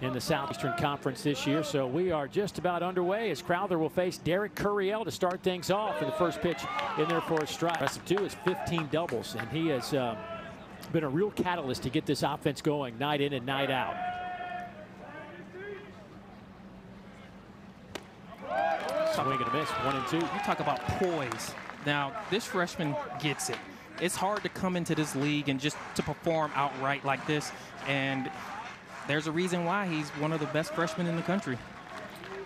in the Southeastern Conference this year. So we are just about underway as Crowther will face Derek Curiel to start things off. And the first pitch in there for a strike. Rest of two is 15 doubles, and he has been a real catalyst to get this offense going night in and night out. Swing and a miss, 1-2. You talk about poise. Now, this freshman gets it. It's hard to come into this league and just to perform outright like this. And there's a reason why he's one of the best freshmen in the country.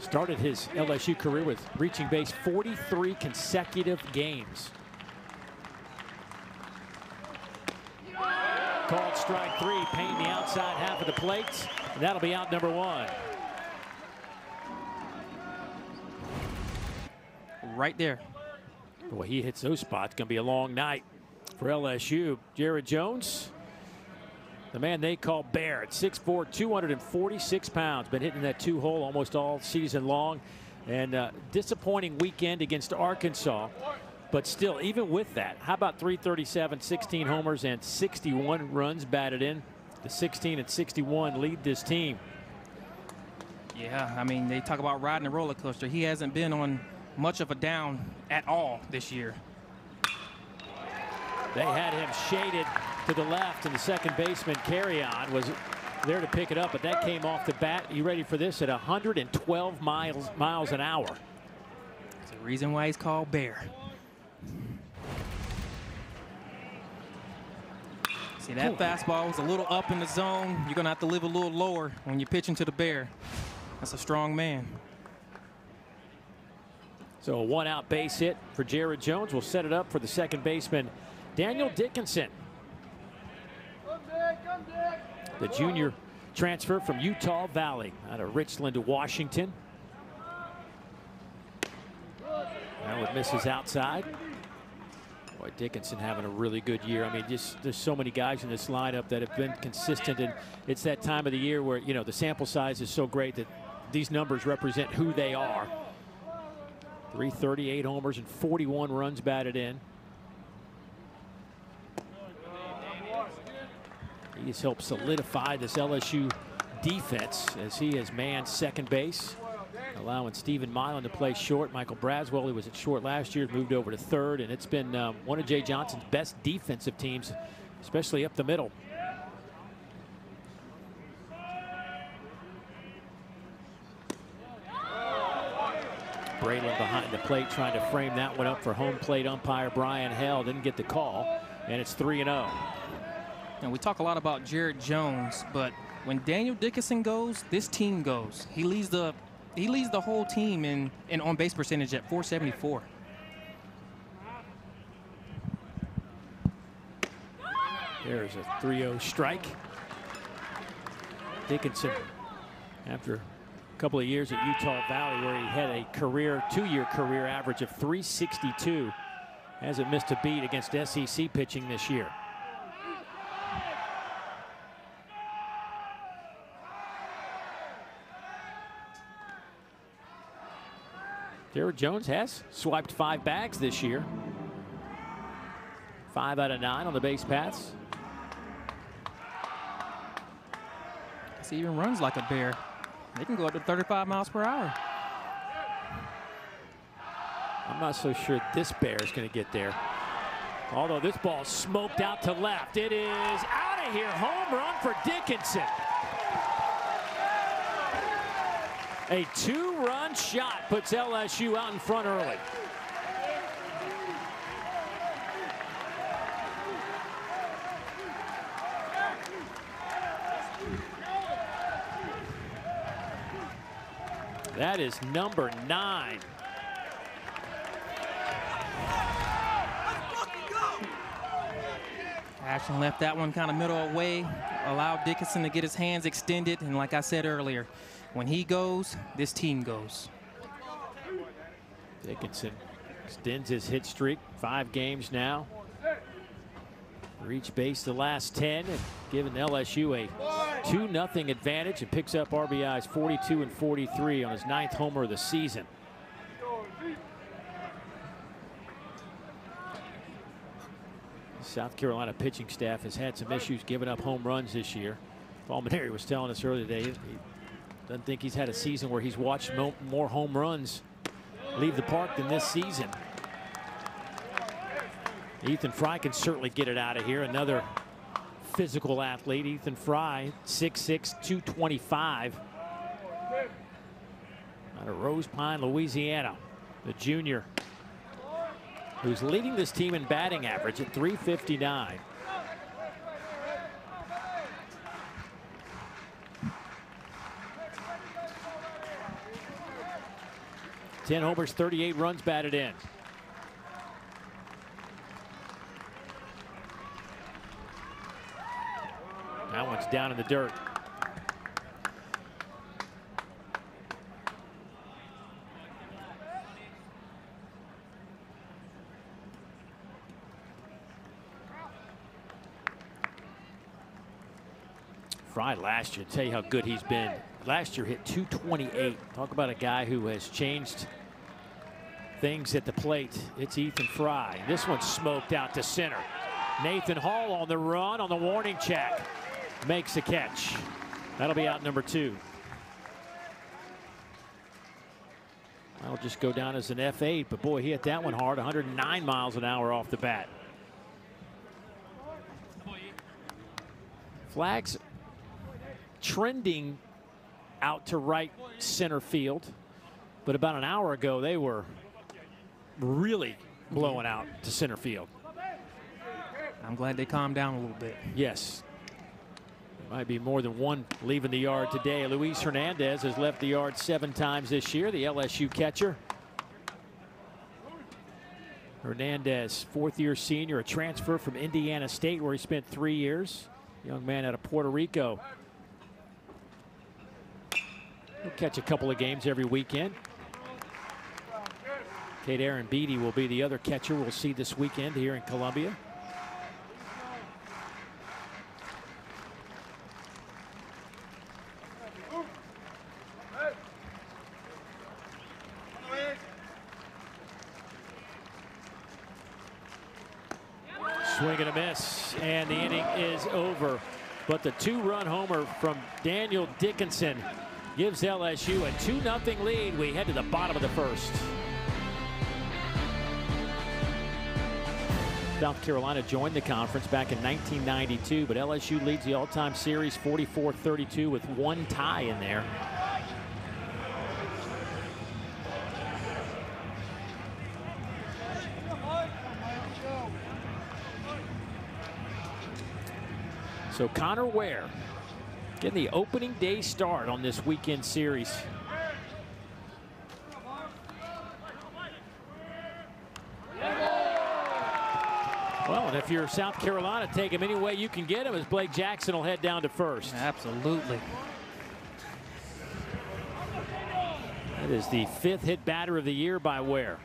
Started his LSU career with reaching base 43 consecutive games. Called strike three, painting the outside half of the plate. And that'll be out number one. Right there. Boy, he hits those spots. Going to be a long night for LSU. Jared Jones, the man they call Bear, at 6'4", 246 pounds. Been hitting that two-hole almost all season long. And disappointing weekend against Arkansas. But still, even with that, how about 337, 16 homers, and 61 runs batted in? The 16 and 61 lead this team. Yeah, I mean, they talk about riding a roller coaster. He hasn't been on much of a down at all this year. They had him shaded to the left, and the second baseman, Carry-On, was there to pick it up, but that came off the bat. You ready for this? At 112 miles an hour. That's the reason why he's called Bear. See, that fastball was a little up in the zone. You're going to have to live a little lower when you're pitching to the Bear. That's a strong man. So a one-out base hit for Jared Jones will set it up for the second baseman, Daniel Dickinson. The junior transfer from Utah Valley out of Richland to Washington. That one misses outside. Boy, Dickinson having a really good year. I mean, just there's so many guys in this lineup that have been consistent, and it's that time of the year where, you know, the sample size is so great that these numbers represent who they are. 338 homers and 41 runs batted in. He has helped solidify this LSU defense as he has manned second base, allowing Stephen Milan to play short. Michael Braswell, who was at short last year, moved over to third, and it's been one of Jay Johnson's best defensive teams, especially up the middle. Braylon behind the plate trying to frame that one up for home plate umpire Brian Hell. Didn't get the call, and it's 3-0. And we talk a lot about Jared Jones, but when Daniel Dickinson goes, this team goes. He leads the whole team in on base percentage at 474. There's a 3-0 strike. Dickinson, after a couple of years at Utah Valley where he had a two-year career average of 362, hasn't missed a beat against SEC pitching this year. Jared Jones has swiped 5 bags this year. 5 out of 9 on the base paths. He even runs like a bear. They can go up to 35 miles per hour. I'm not so sure this bear is going to get there. Although this ball smoked out to left. It is out of here. Home run for Dickinson. A 2-run shot puts LSU out in front early. That is number 9. Ashton left that one kind of middle away, allowed Dickinson to get his hands extended, and like I said earlier, when he goes, this team goes. Dickinson extends his hit streak, 5 games now. Reached base the last 10 and giving LSU a 2-0 advantage, and picks up RBIs 42 and 43 on his 9th homer of the season. South Carolina pitching staff has had some issues giving up home runs this year. Paul Maneri was telling us earlier today Doesn't think he's had a season where he's watched more home runs leave the park than this season. Ethan Fry can certainly get it out of here. Another physical athlete. Ethan Fry, 6'6", 225. Out of Rose Pine, Louisiana. The junior who's leading this team in batting average at 359. Ten homers, 38 runs batted in. That one's down in the dirt. Fry last year, tell you how good he's been. Last year hit 228. Talk about a guy who has changed things at the plate. It's Ethan Fry. This one's smoked out to center. Nathan Hall on the run on the warning track. Makes a catch. That'll be out number 2. That'll just go down as an F8, but boy, he hit that one hard. 109 miles an hour off the bat. Flags trending out to right center field, but about an hour ago they were really blowing out to center field. I'm glad they calmed down a little bit. Yes. There might be more than one leaving the yard today. Luis Hernandez has left the yard 7 times this year, the LSU catcher. Hernandez, 4th-year senior, a transfer from Indiana State where he spent 3 years. Young man out of Puerto Rico. He'll catch a couple of games every weekend. Kate Aaron Beatty will be the other catcher we'll see this weekend here in Columbia. Swing and a miss, and the inning is over. But the 2-run homer from Daniel Dickinson gives LSU a 2-0 lead. We head to the bottom of the 1st. South Carolina joined the conference back in 1992, but LSU leads the all-time series 44-32 with 1 tie in there. So Connor Ware getting the opening day start on this weekend series. Well, and if you're South Carolina, take him any way you can get him, as Blake Jackson will head down to first. Absolutely. That is the 5th hit batter of the year by Ware.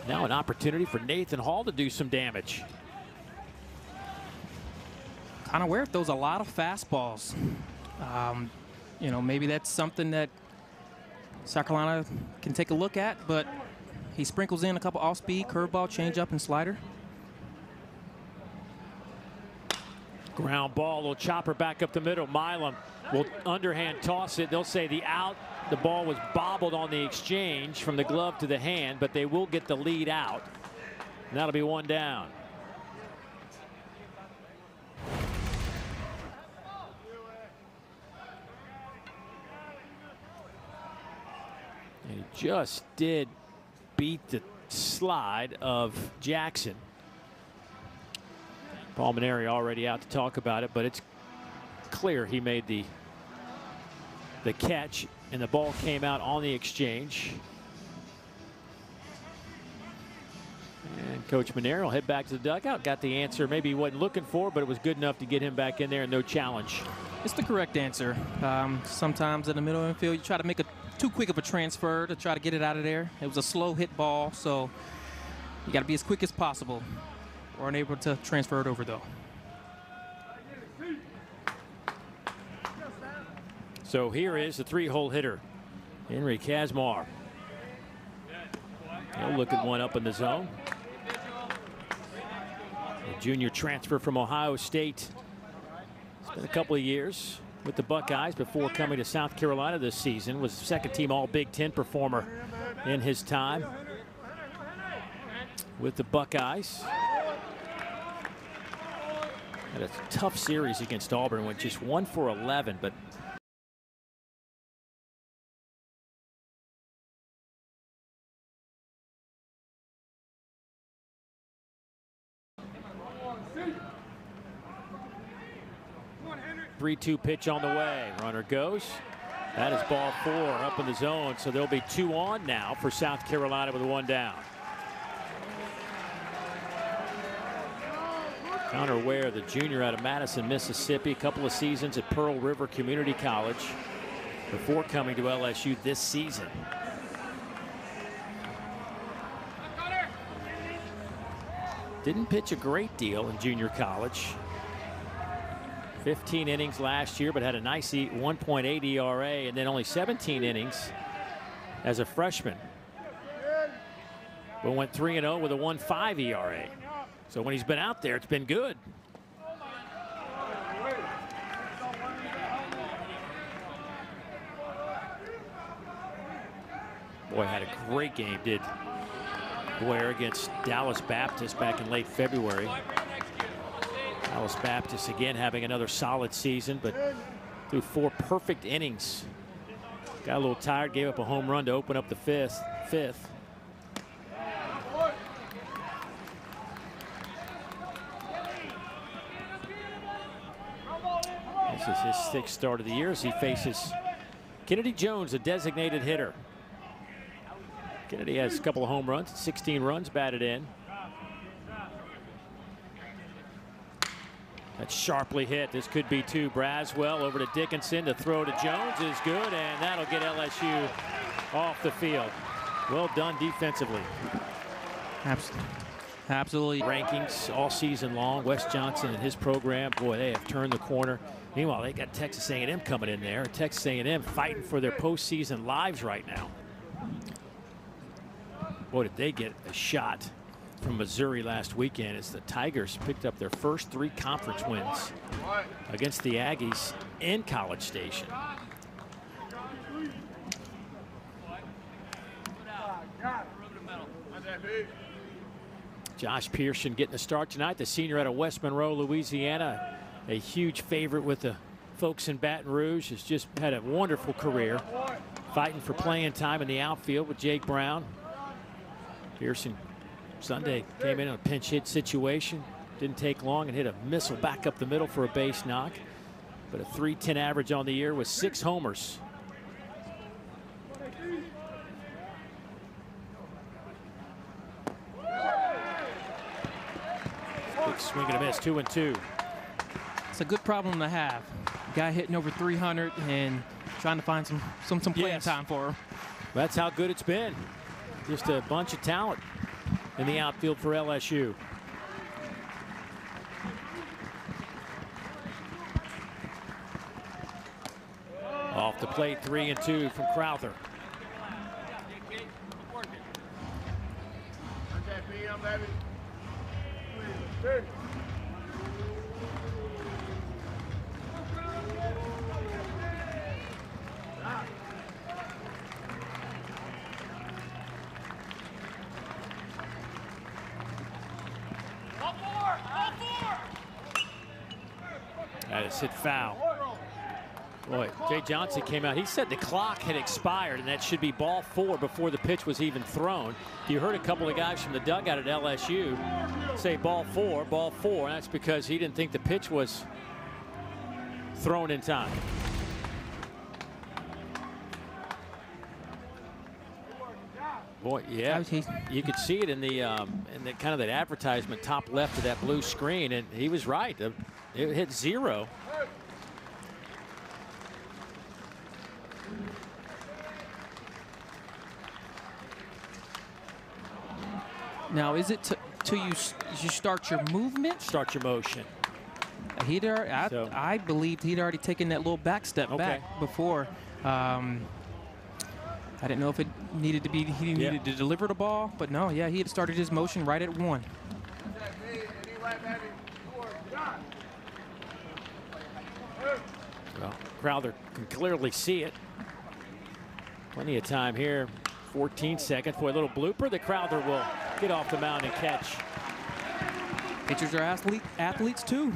Now an opportunity for Nathan Hall to do some damage. Connor Ware throws a lot of fastballs. You know, maybe that's something that South Carolina can take a look at, but he sprinkles in a couple off-speed, curveball, changeup, and slider. Ground ball, little chopper back up the middle. Milam will underhand toss it. They'll say the out. The ball was bobbled on the exchange from the glove to the hand, but they will get the lead out. And that'll be 1 down. And he just did beat the slide of Jackson. Palmineri already out to talk about it, but it's clear he made the catch, and the ball came out on the exchange. And Coach Manero will head back to the dugout. Got the answer maybe he wasn't looking for, but it was good enough to get him back in there and no challenge. It's the correct answer. Sometimes in the middle of the field, you try to make too quick of a transfer to try to get it out of there. It was a slow hit ball, so you got to be as quick as possible. We're unable to transfer it over, though. So here is the 3-hole hitter, Henry Kazmar. He'll look at one up in the zone. A junior transfer from Ohio State. It's been a couple of years with the Buckeyes before coming to South Carolina this season. Was second-team All-Big Ten performer in his time with the Buckeyes. Had a tough series against Auburn, went just 1 for 11, but three-two pitch on the way. Runner goes. That is ball 4 up in the zone, so there'll be 2 on now for South Carolina with 1 down. Connor Ware, the junior out of Madison, Mississippi, a couple of seasons at Pearl River Community College before coming to LSU this season. Didn't pitch a great deal in junior college. 15 innings last year, but had a nice 1.8 ERA, and then only 17 innings as a freshman. But went 3-0 with a 1.5 ERA. So when he's been out there, it's been good. Boy, had a great game, did Ware, against Dallas Baptist back in late February. Dallas Baptist again having another solid season, but threw 4 perfect innings. Got a little tired, gave up a home run to open up the fifth. This is his 6th start of the year as he faces Kennedy Jones, a designated hitter. Kennedy has a couple of home runs, 16 runs batted in. That's sharply hit. This could be 2. Braswell over to Dickinson. To throw to Jones is good, and that'll get LSU off the field. Well done defensively. Absolutely. Rankings all season long. Wes Johnson and his program, boy, they have turned the corner. Meanwhile, they got Texas A&M coming in there. Texas A&M fighting for their postseason lives right now. Boy, did they get a shot from Missouri last weekend as the Tigers picked up their first 3 conference wins against the Aggies in College Station. Josh Pearson getting the start tonight, the senior out of West Monroe, Louisiana, a huge favorite with the folks in Baton Rouge. Has just had a wonderful career, fighting for playing time in the outfield with Jake Brown. Pearson Sunday came in a pinch hit situation, didn't take long, and hit a missile back up the middle for a base knock. But a .310 average on the year with 6 homers. Big swing and a miss, 2-2. It's a good problem to have. Guy hitting over 300 and trying to find some playing time for him. That's how good it's been. Just a bunch of talent in the outfield for LSU. Off the plate, 3-2 from Crowther. That is hit foul. Boy, Jay Johnson came out. He said the clock had expired and that should be ball 4 before the pitch was even thrown. You heard a couple of guys from the dugout at LSU say ball 4, and that's because he didn't think the pitch was thrown in time. Boy, yeah, you could see it in the kind of that advertisement top left of that blue screen, and he was right. It hit 0. Now, is it till you start your movement? Start your motion. I believed he'd already taken that little back step back before. I didn't know if it needed to be, he needed to deliver the ball, but no, yeah, he had started his motion right at 1. Well, Crowther can clearly see it. Plenty of time here. 14 seconds for a little blooper. The Crowther will get off the mound and catch. Pitchers are athletes too.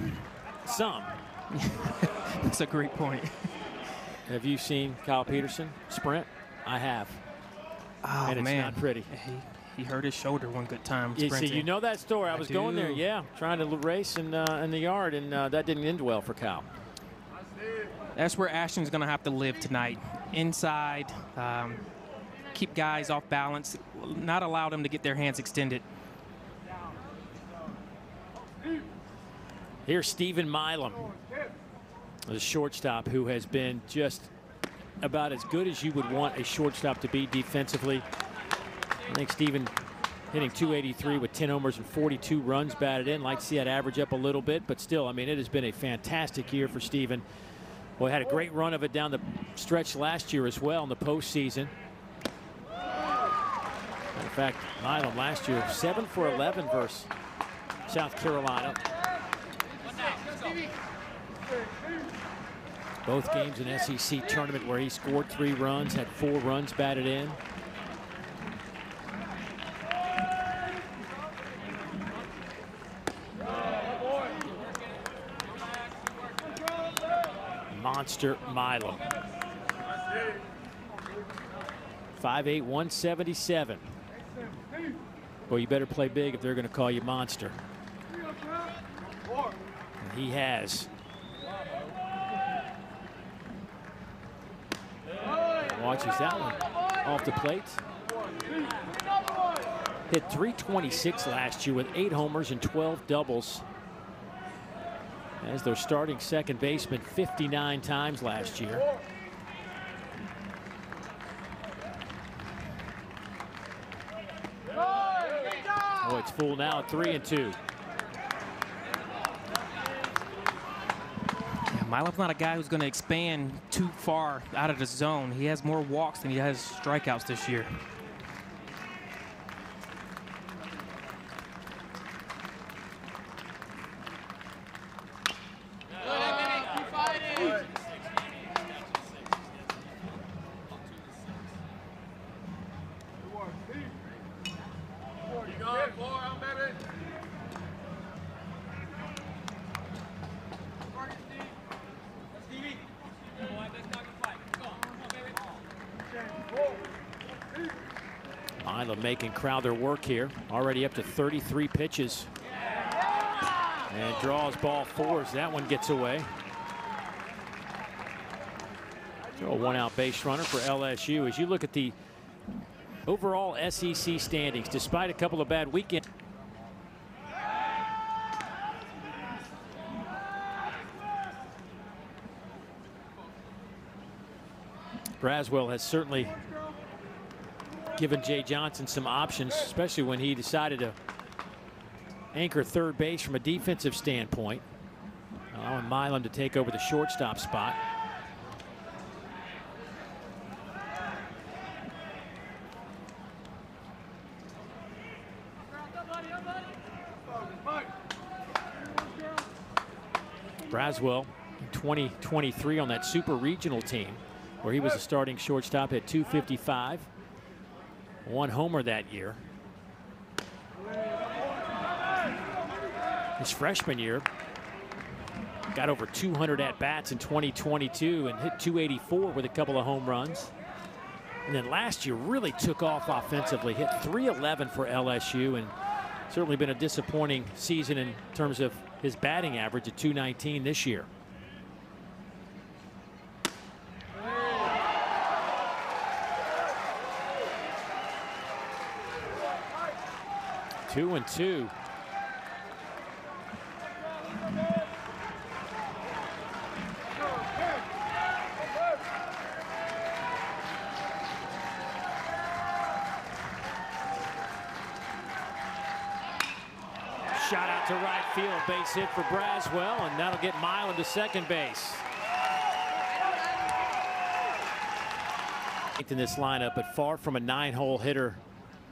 Some. That's a great point. Have you seen Kyle Peterson sprint? I have. Oh, and it's man. not pretty. He hurt his shoulder one good time You sprinting. see, you know that story. I was going there, yeah, trying to race in the yard, and that didn't end well for Kyle. That's where Ashton's going to have to live tonight. Inside, keep guys off balance, not allow them to get their hands extended. Here's Stephen Milam, the shortstop who has been just about as good as you would want a shortstop to be defensively. I think Stephen hitting .283 with 10 homers and 42 runs batted in. Like to see that average up a little bit, but still, I mean, it has been a fantastic year for Stephen. Well, he had a great run of it down the stretch last year as well in the postseason. In fact, Milam last year 7 for 11 versus South Carolina. Both games in SEC tournament where he scored 3 runs, had 4 runs batted in. Monster Milam. 5'8", 177. Well, you better play big if they're going to call you monster. And he has. Watches that one off the plate. Hit .326 last year with 8 homers and 12 doubles. As their starting second baseman 59 times last year. Oh, it's full now at 3-2. Milam's not a guy who's going to expand too far out of the zone. He has more walks than he has strikeouts this year. Milam making Crowther work here. Already up to 33 pitches. And draws ball 4 as that one gets away. Throw a 1-out base runner for LSU. As you look at the overall SEC standings, despite a couple of bad weekends. Braswell has certainly given Jay Johnson some options, especially when he decided to anchor third base from a defensive standpoint, allowing Milam to take over the shortstop spot. Braswell in 2023 on that super regional team where he was a starting shortstop at .255. 1 homer that year. His freshman year got over 200 at-bats in 2022 and hit .284 with a couple of home runs. And then last year really took off offensively, hit .311 for LSU, and certainly been a disappointing season in terms of his batting average at .219 this year. 2-2. Shot out to right field, base hit for Braswell, and that'll get Milam to second base. In this lineup, but far from a 9-hole hitter,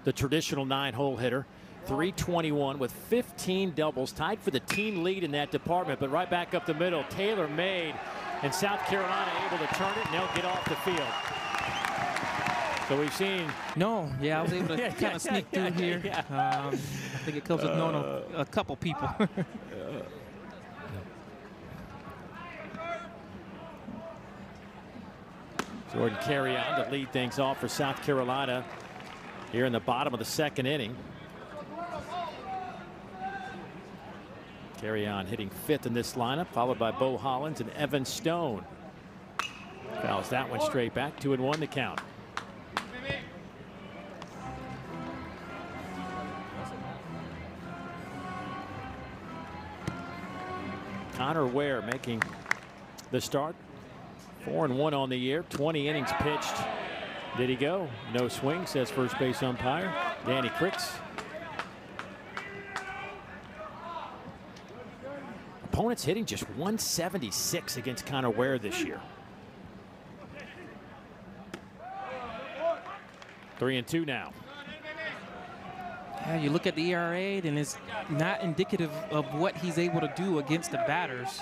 the traditional 9-hole hitter. 321 with 15 doubles, tied for the team lead in that department. But right back up the middle, Taylor made, and South Carolina able to turn it, and they'll get off the field. So we've seen. No, yeah, I was able to kind of sneak through here. I think it comes with knowing a couple people. Jordan Carry-On to lead things off for South Carolina here in the bottom of the second inning. Carry-On hitting 5th in this lineup, followed by Bo Hollins and Evan Stone. Fouls that one straight back. 2-1 the count. Connor Ware making the start. 4-1 on the year, 20 innings pitched. Did he go? No swing, says first base umpire Danny Cricks. Opponents hitting just 176 against Connor Ware this year. 3-2 now. Yeah, you look at the ERA and it's not indicative of what he's able to do against the batters.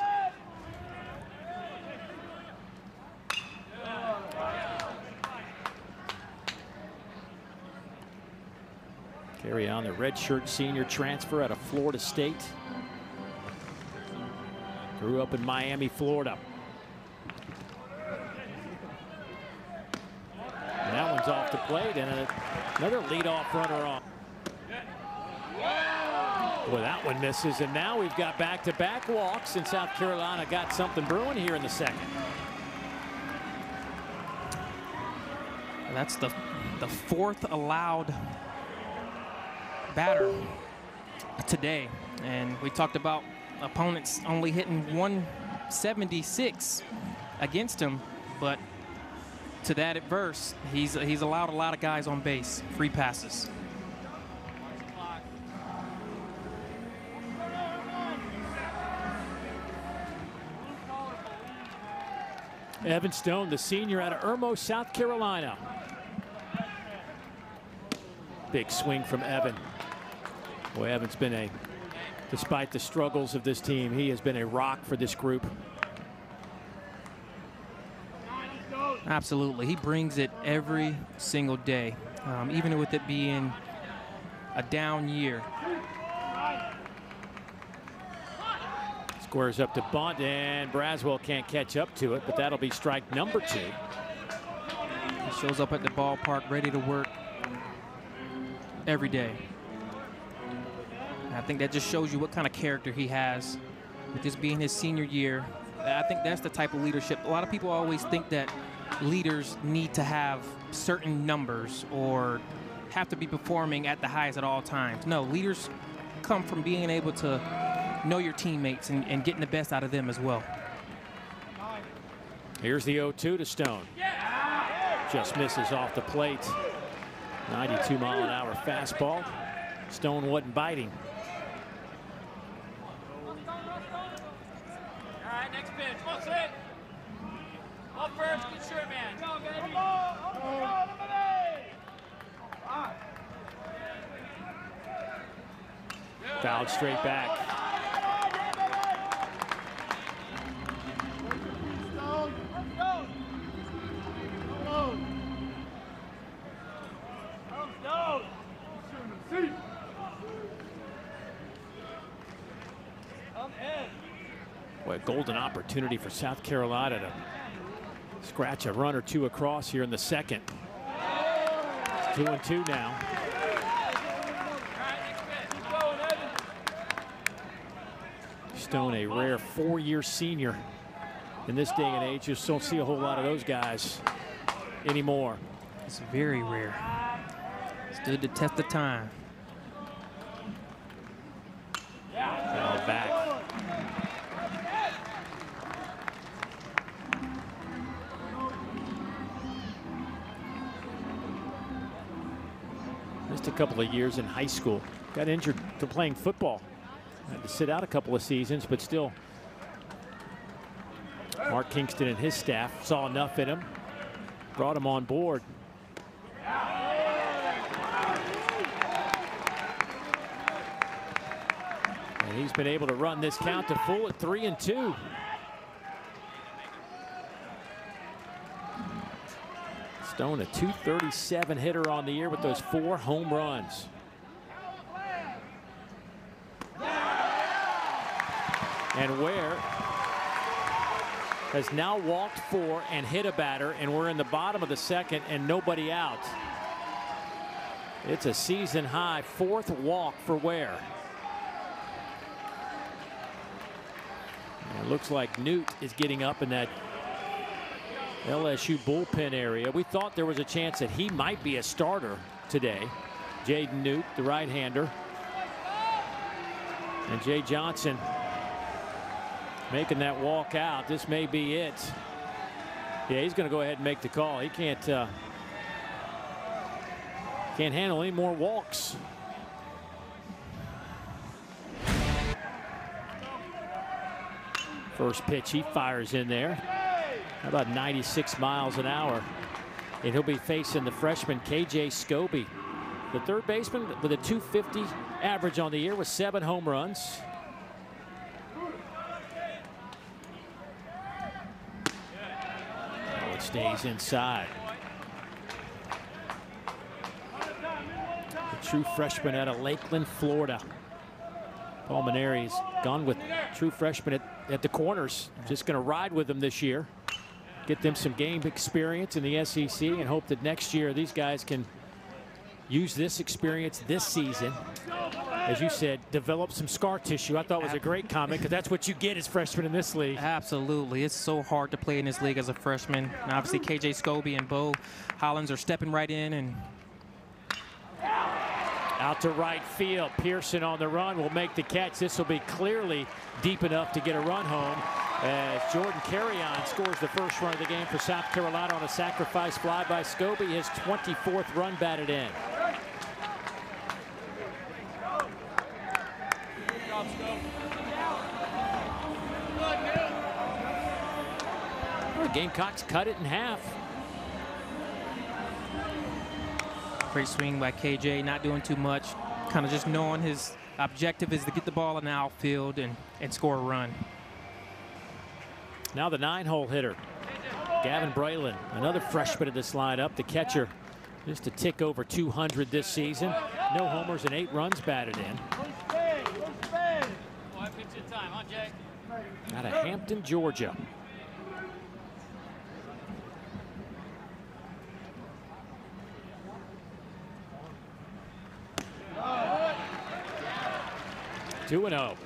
Carry-On, the redshirt senior transfer out of Florida State. Grew up in Miami, Florida. And that one's off the plate, and another leadoff runner on. Boy, that one misses, and now we've got back-to-back walks, and South Carolina got something brewing here in the second. That's the 4th allowed batter today, and we talked about opponents only hitting 176 against him, but to that adverse, he's allowed a lot of guys on base, free passes. Evan Stone, the senior out of Irmo, South Carolina. Big swing from Evan. Boy, Evan's been despite the struggles of this team, he has been a rock for this group. Absolutely, he brings it every single day, even with it being a down year. Squares up to bunt, and Braswell can't catch up to it, but that'll be strike number 2. He shows up at the ballpark ready to work every day. I think that just shows you what kind of character he has with this being his senior year. I think that's the type of leadership. A lot of people always think that leaders need to have certain numbers or have to be performing at the highest at all times. No, leaders come from being able to know your teammates and getting the best out of them as well. Here's the 0-2 to Stone. Just misses off the plate. 92-mile-an-hour fastball. Stone wasn't biting. All right, next pitch. Come on, sit. Up first, good shirt, man. Come on, baby. Fouled straight back. Boy, a golden opportunity for South Carolina to scratch a run or two across here in the second. It's 2-2 now. Stone, a rare 4-year senior. In this day and age, you just don't see a whole lot of those guys anymore. It's very rare. Stood the test of time. Fouled back. Missed a couple of years in high school. Got injured to playing football. Had to sit out a couple of seasons, but still. Mark Kingston and his staff saw enough in him, brought him on board. And he's been able to run this count to full at 3-2. Stone, a .237 hitter on the year with those 4 home runs. And Ware has now walked 4 and hit a batter, and we're in the bottom of the second and nobody out. It's a season high 4th walk for Ware. And it looks like Newt is getting up in that LSU bullpen area. We thought there was a chance that he might be a starter today. Jaden Newt, the right-hander. And Jay Johnson making that walk out. This may be it. Yeah, he's going to go ahead and make the call. He can't handle any more walks. First pitch, he fires in there. How about 96 miles an hour? And he'll be facing the freshman KJ Scobie, the third baseman with a .250 average on the year with 7 home runs. Oh, it stays inside. The true freshman out of Lakeland, Florida. Paul Maneri's gone with true freshman at the corners. Just going to ride with them this year. Get them some game experience in the SEC and hope that next year these guys can use this experience this season. As you said, develop some scar tissue. I thought it was a great comment because that's what you get as freshmen in this league. Absolutely. It's so hard to play in this league as a freshman. And obviously, KJ Scobie and Bo Hollins are stepping right in. And out to right field. Pearson on the run will make the catch. This will be clearly deep enough to get a run home as Jordan Carrion scores the first run of the game for South Carolina on a sacrifice fly by Scobie, his 24th run batted in. The Gamecocks cut it in half. Great swing by KJ, not doing too much. Kind of just knowing his objective is to get the ball in the outfield and score a run. Now the 9-hole hitter, Gavin Braylon, another freshman in this lineup. The catcher, just a tick over 200 this season. No homers and 8 runs batted in. Out of Hampton, Georgia. Two and 0.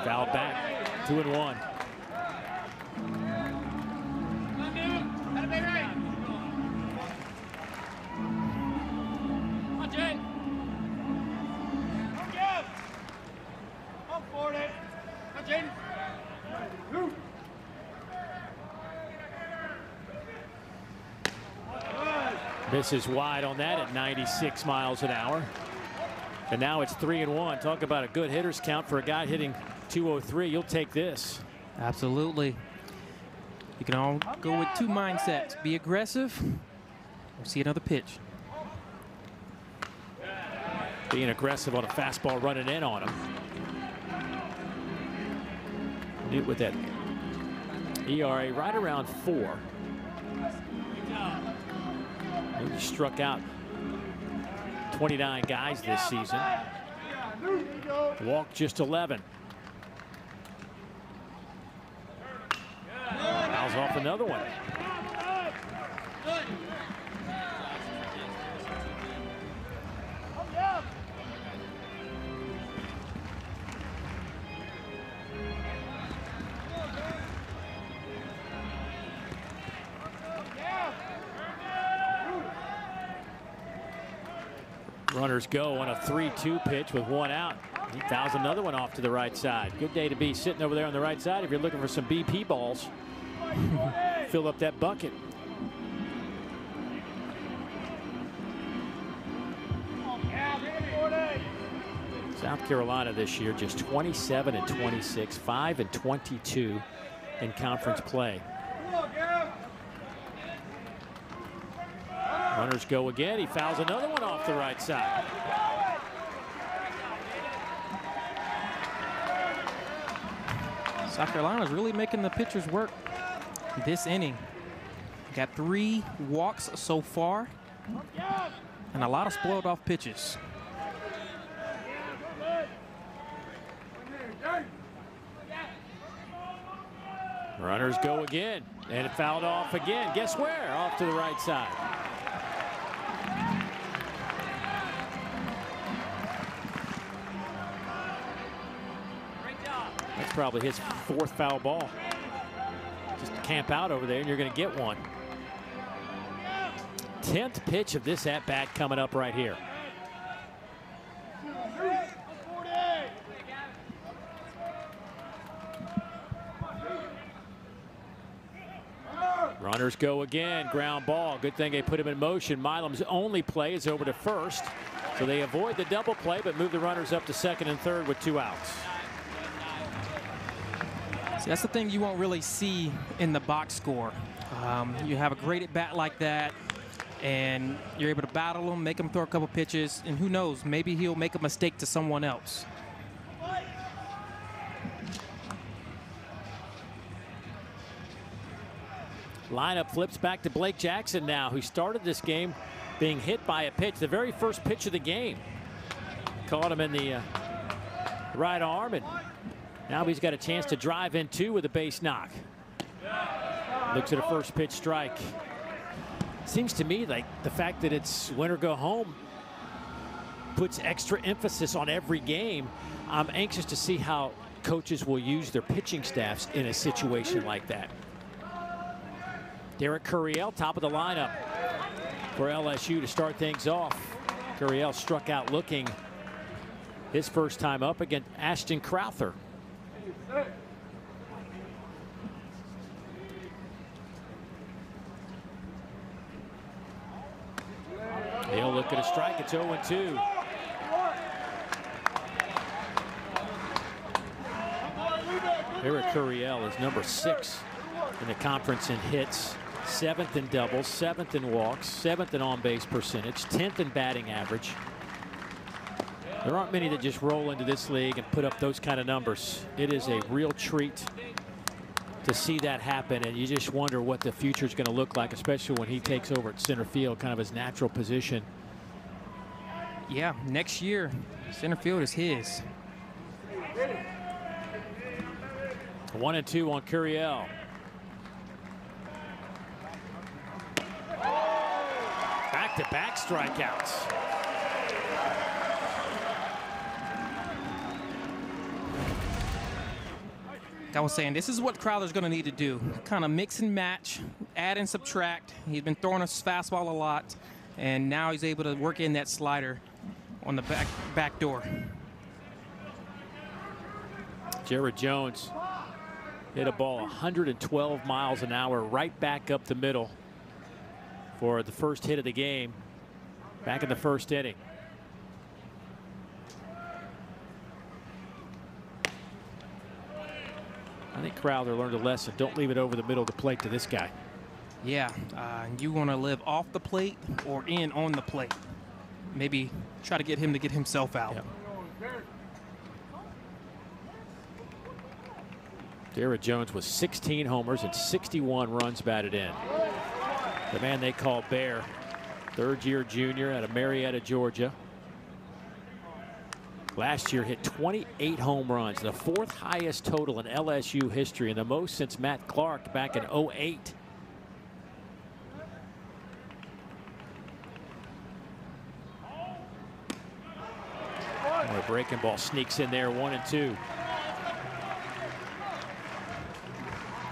Foul back, 2 and 1. Misses wide on that at 96 miles an hour. And now it's 3 and 1. Talk about a good hitter's count for a guy hitting 203. You'll take this. Absolutely. You can all go with 2 mindsets. Be aggressive or see another pitch. Being aggressive on a fastball running in on him. Newt with that ERA right around 4. He struck out 29 guys this season. Walked just 11. Fouls off another one. Runners go on a 3-2 pitch with 1 out. He fouls another one off to the right side. Good day to be sitting over there on the right side if you're looking for some BP balls. Fill up that bucket. South Carolina this year just 27-26, 5-22 in conference play. Runners go again. He fouls another one off the right side. South Carolina's really making the pitchers work this inning. Got 3 walks so far and a lot of spoiled off pitches. Runners go again, and it fouled off again. Guess where? Off to the right side. That's probably his 4th foul ball. Just camp out over there, and you're going to get one. 10th pitch of this at-bat coming up right here. Runners go again. Ground ball. Good thing they put him in motion. Milam's only play is over to first. So they avoid the double play, but move the runners up to second and third with 2 outs. See, that's the thing you won't really see in the box score. You have a great at bat like that, and you're able to battle him, make him throw a couple pitches, and who knows, maybe he'll make a mistake to someone else. Lineup flips back to Blake Jackson now, who started this game being hit by a pitch, the very first pitch of the game. Caught him in the right arm, and now he's got a chance to drive in 2 with a base knock. Looks at a first pitch strike. Seems to me like the fact that it's win or go home puts extra emphasis on every game. I'm anxious to see how coaches will use their pitching staffs in a situation like that. Derek Curiel, top of the lineup for LSU to start things off. Curiel struck out looking his first time up against Ashton Crowther. He'll look at a strike. It's 0-2. Derek Curiel is number 6 in the conference in hits, 7th in doubles, 7th in walks, 7th in on-base percentage, 10th in batting average. There aren't many that just roll into this league and put up those kind of numbers. It is a real treat to see that happen, and you just wonder what the future is going to look like, especially when he takes over at center field, kind of his natural position. Yeah, next year, center field is his. 1-2 on Curiel. Back-to-back strikeouts. I was saying, this is what Crowther's going to need to do. Kind of mix and match, add and subtract. He's been throwing his fastball a lot, and now he's able to work in that slider on the back door. Jared Jones hit a ball 112 miles an hour right back up the middle for the first hit of the game back in the first inning. I think Crowther learned a lesson. Don't leave it over the middle of the plate to this guy. Yeah, you want to live off the plate or in on the plate. Maybe try to get him to get himself out. Yep. Jared Jones with 16 homers and 61 runs batted in. The man they call Bear, third-year junior out of Marietta, Georgia. Last year hit 28 home runs, the 4th highest total in LSU history and the most since Matt Clark back in 08. A breaking ball sneaks in there, 1-2.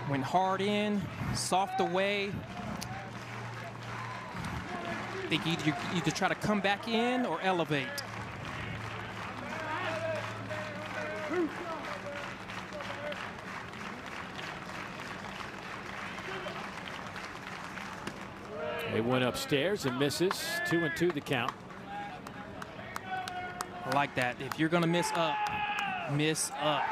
Went hard in, soft away. I think you either try to come back in or elevate. They went upstairs and misses. 2-2 the count. I like that. If you're going to miss up, miss up.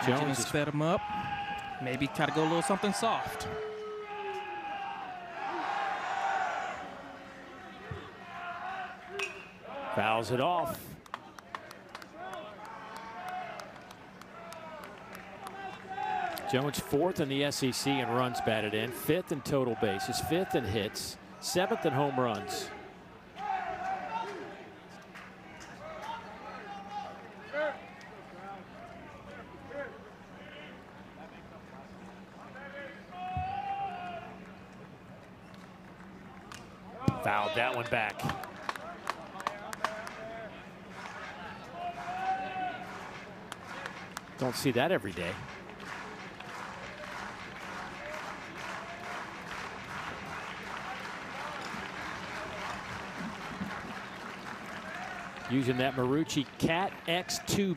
Jones sped him up. Maybe try to go a little something soft. Fouls it off. Jones 4th in the SEC in runs batted in, 5th in total bases, 5th in hits, 7th in home runs. Fouled that one back. Don't see that every day. Using that Marucci Cat X2.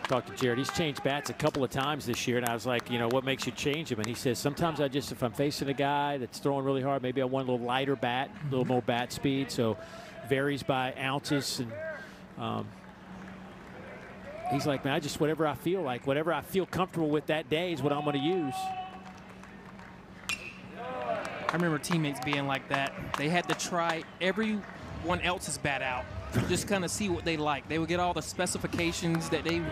Talked to Jared. He's changed bats a couple of times this year, and I was like, you know, what makes you change him? And he says, sometimes I just, if I'm facing a guy that's throwing really hard, maybe I want a little lighter bat, a little more bat speed. So varies by ounces. And he's like, man, I just, whatever I feel like, whatever I feel comfortable with that day is what I'm going to use. I remember teammates being like that. They had to try everyone else's bat out, just kind of see what they like. They would get all the specifications that they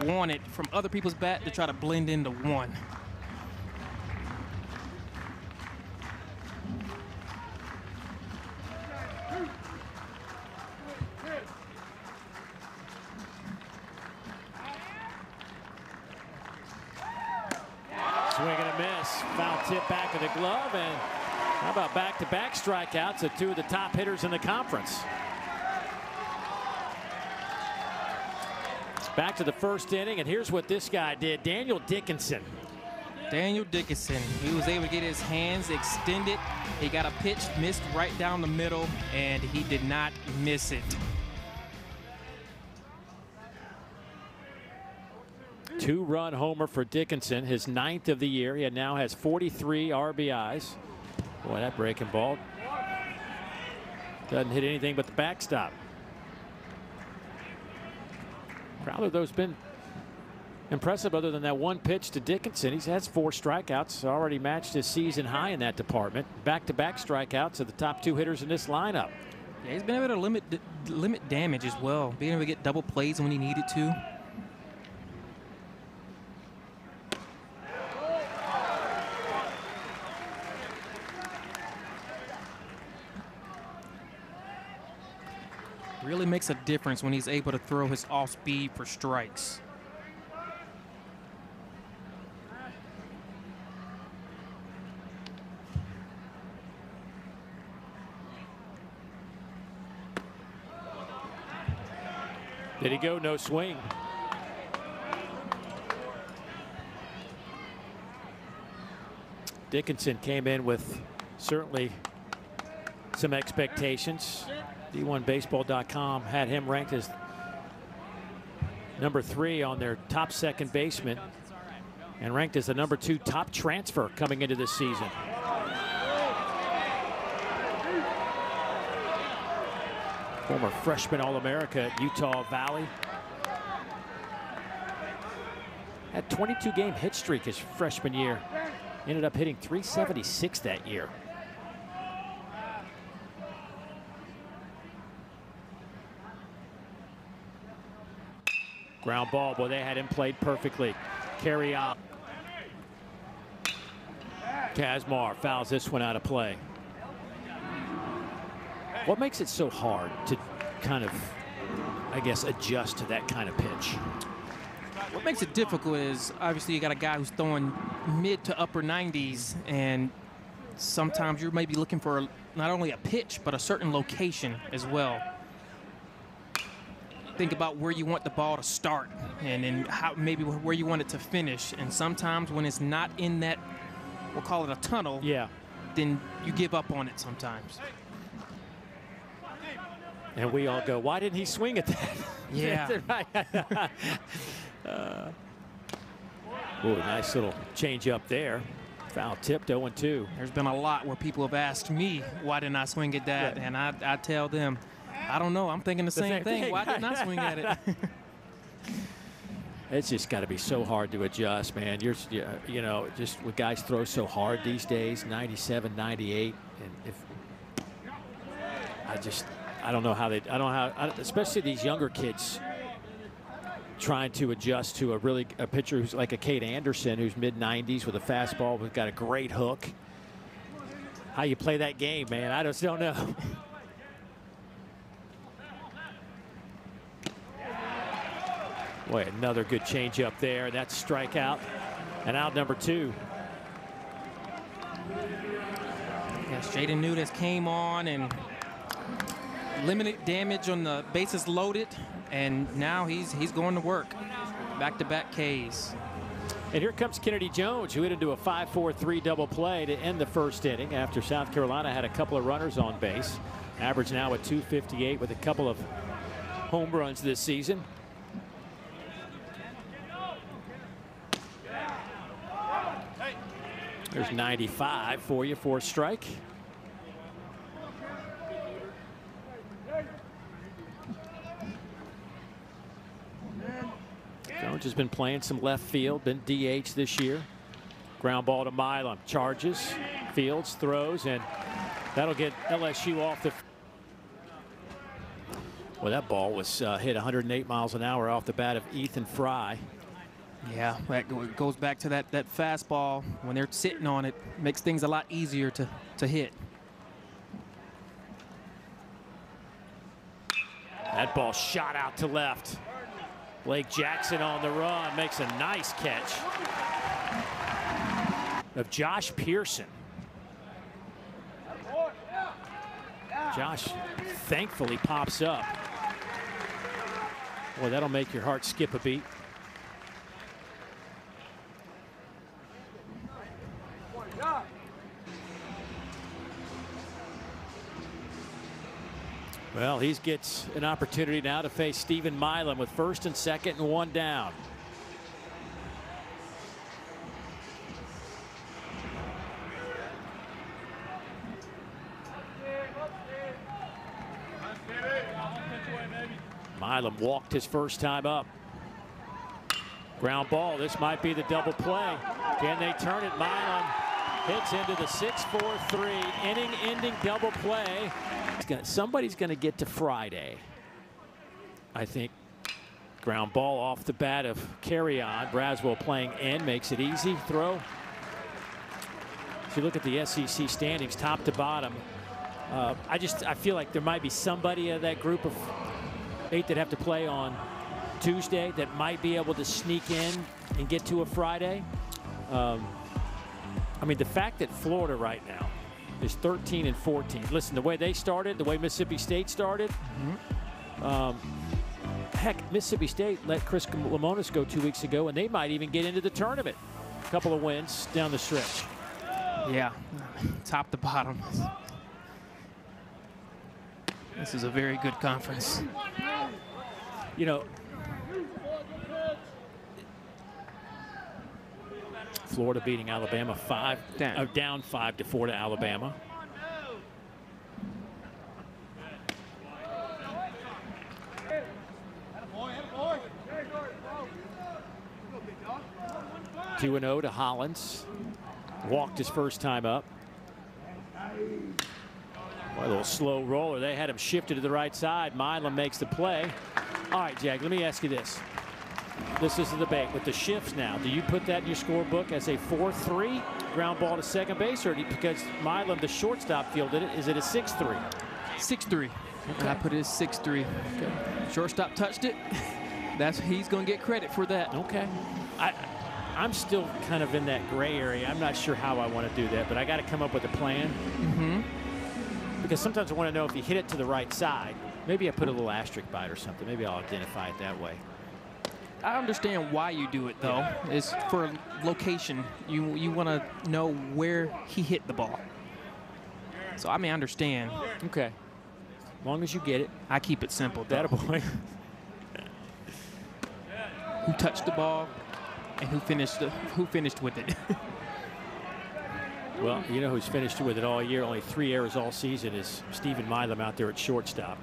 wanted from other people's bat to try to blend into one. Swing and a miss. Foul tip back of the glove, and how about back-to-back strikeouts of two of the top hitters in the conference. Back to the first inning, and here's what this guy did. Daniel Dickinson. Daniel Dickinson, he was able to get his hands extended. He got a pitch, missed right down the middle, and he did not miss it. Two-run homer for Dickinson, his 9th of the year. He now has 43 RBIs. Boy, that breaking ball doesn't hit anything but the backstop. Crowder, though, has been impressive other than that one pitch to Dickinson. He has 4 strikeouts, already matched his season high in that department. Back-to-back strikeouts of the top 2 hitters in this lineup. Yeah, he's been able to limit damage as well, being able to get double plays when he needed to. Really makes a difference when he's able to throw his off speed for strikes. Did he go? No swing. Dickinson came in with certainly some expectations. D1Baseball.com had him ranked as number 3 on their top second baseman and ranked as the number 2 top transfer coming into this season. Former freshman All-America at Utah Valley. Had 22-game hit streak his freshman year. Ended up hitting .376 that year. Ground ball, boy, they had him played perfectly. Carry out. Kazmar fouls this one out of play. What makes it so hard to kind of, I guess, adjust to that kind of pitch? What makes it difficult is obviously you got a guy who's throwing mid to upper 90s, and sometimes you're maybe looking for not only a pitch but a certain location as well. Think about where you want the ball to start and then maybe where you want it to finish. And sometimes when it's not in that, we'll call it a tunnel, yeah, then you give up on it sometimes. And we all go, why didn't he swing at that? Yeah. Ooh, nice little change up there. Foul tipped, 0-2. There's been a lot where people have asked me, why didn't I swing at that? And I tell them, I don't know. I'm thinking the same thing. Why didn't I swing at it? It's just got to be so hard to adjust, man. You know, just when guys throw so hard these days, 97, 98, and I don't know how they, especially these younger kids trying to adjust to a pitcher who's like a Kate Anderson, who's mid-90s with a fastball, who's got a great hook. How you play that game, man, I just don't know. Boy, another good change up there. That's strikeout. And out number 2. Yes, Jaden Nunez came on and limited damage on the bases loaded, and now he's going to work. Back-to-back Ks. And here comes Kennedy Jones, who hit into a 5-4-3 double play to end the first inning after South Carolina had a couple of runners on base. Average now at .258 with a couple of home runs this season. There's 95 for you for a strike. Jones has been playing some left field, been DH this year. Ground ball to Milam, charges, fields, throws, and that'll get LSU off the. Well, that ball was hit 108 miles an hour off the bat of Ethan Fry. Yeah, that goes back to that fastball. When they're sitting on it, makes things a lot easier to hit. That ball shot out to left. Blake Jackson on the run, makes a nice catch of Josh Pearson. Josh thankfully pops up. Boy, that'll make your heart skip a beat. Well, he gets an opportunity now to face Stephen Milam with first and second and one down. Milam walked his first time up. Ground ball. This might be the double play. Can they turn it? Milam hits into the 6-4-3 inning-ending double play. Somebody's going to get to Friday, I think. Ground ball off the bat of Carry On. Braswell playing in, makes it easy. Throw. If you look at the SEC standings, top to bottom, I feel like there might be somebody of that group of 8 that have to play on Tuesday that might be able to sneak in and get to a Friday. I mean, the fact that Florida right now is 13 and 14. Listen, the way they started, the way Mississippi State started, heck, Mississippi State let Chris Lemonis go 2 weeks ago, and they might even get into the tournament. A couple of wins down the stretch. Yeah, top to bottom. This is a very good conference. You know, Florida beating Alabama down 5-4 to Alabama. Two 2-0 to Hollins. Walked his first time up. Boy, a little slow roller. They had him shifted to the right side. Milam makes the play. All right, Jack, let me ask you this. This is the debate with the shifts now. Do you put that in your scorebook as a 4-3 ground ball to second base, or because Milam, the shortstop, fielded it, is it a 6-3? 6-3. Okay. I put it as 6-3. Okay. Shortstop touched it. He's going to get credit for that. Okay. I'm still kind of in that gray area. I'm not sure how I want to do that, but I got to come up with a plan. Because sometimes I want to know if you hit it to the right side. Maybe I put a little asterisk by it or something. Maybe I'll identify it that way. I understand why you do it, though. It's for location. You want to know where he hit the ball. So, I mean, I understand. Okay. As long as you get it. I keep it simple, though. That boy. Who touched the ball? and who finished with it. Well, you know who's finished with it all year, only 3 errors all season, is Stephen Milam out there at shortstop.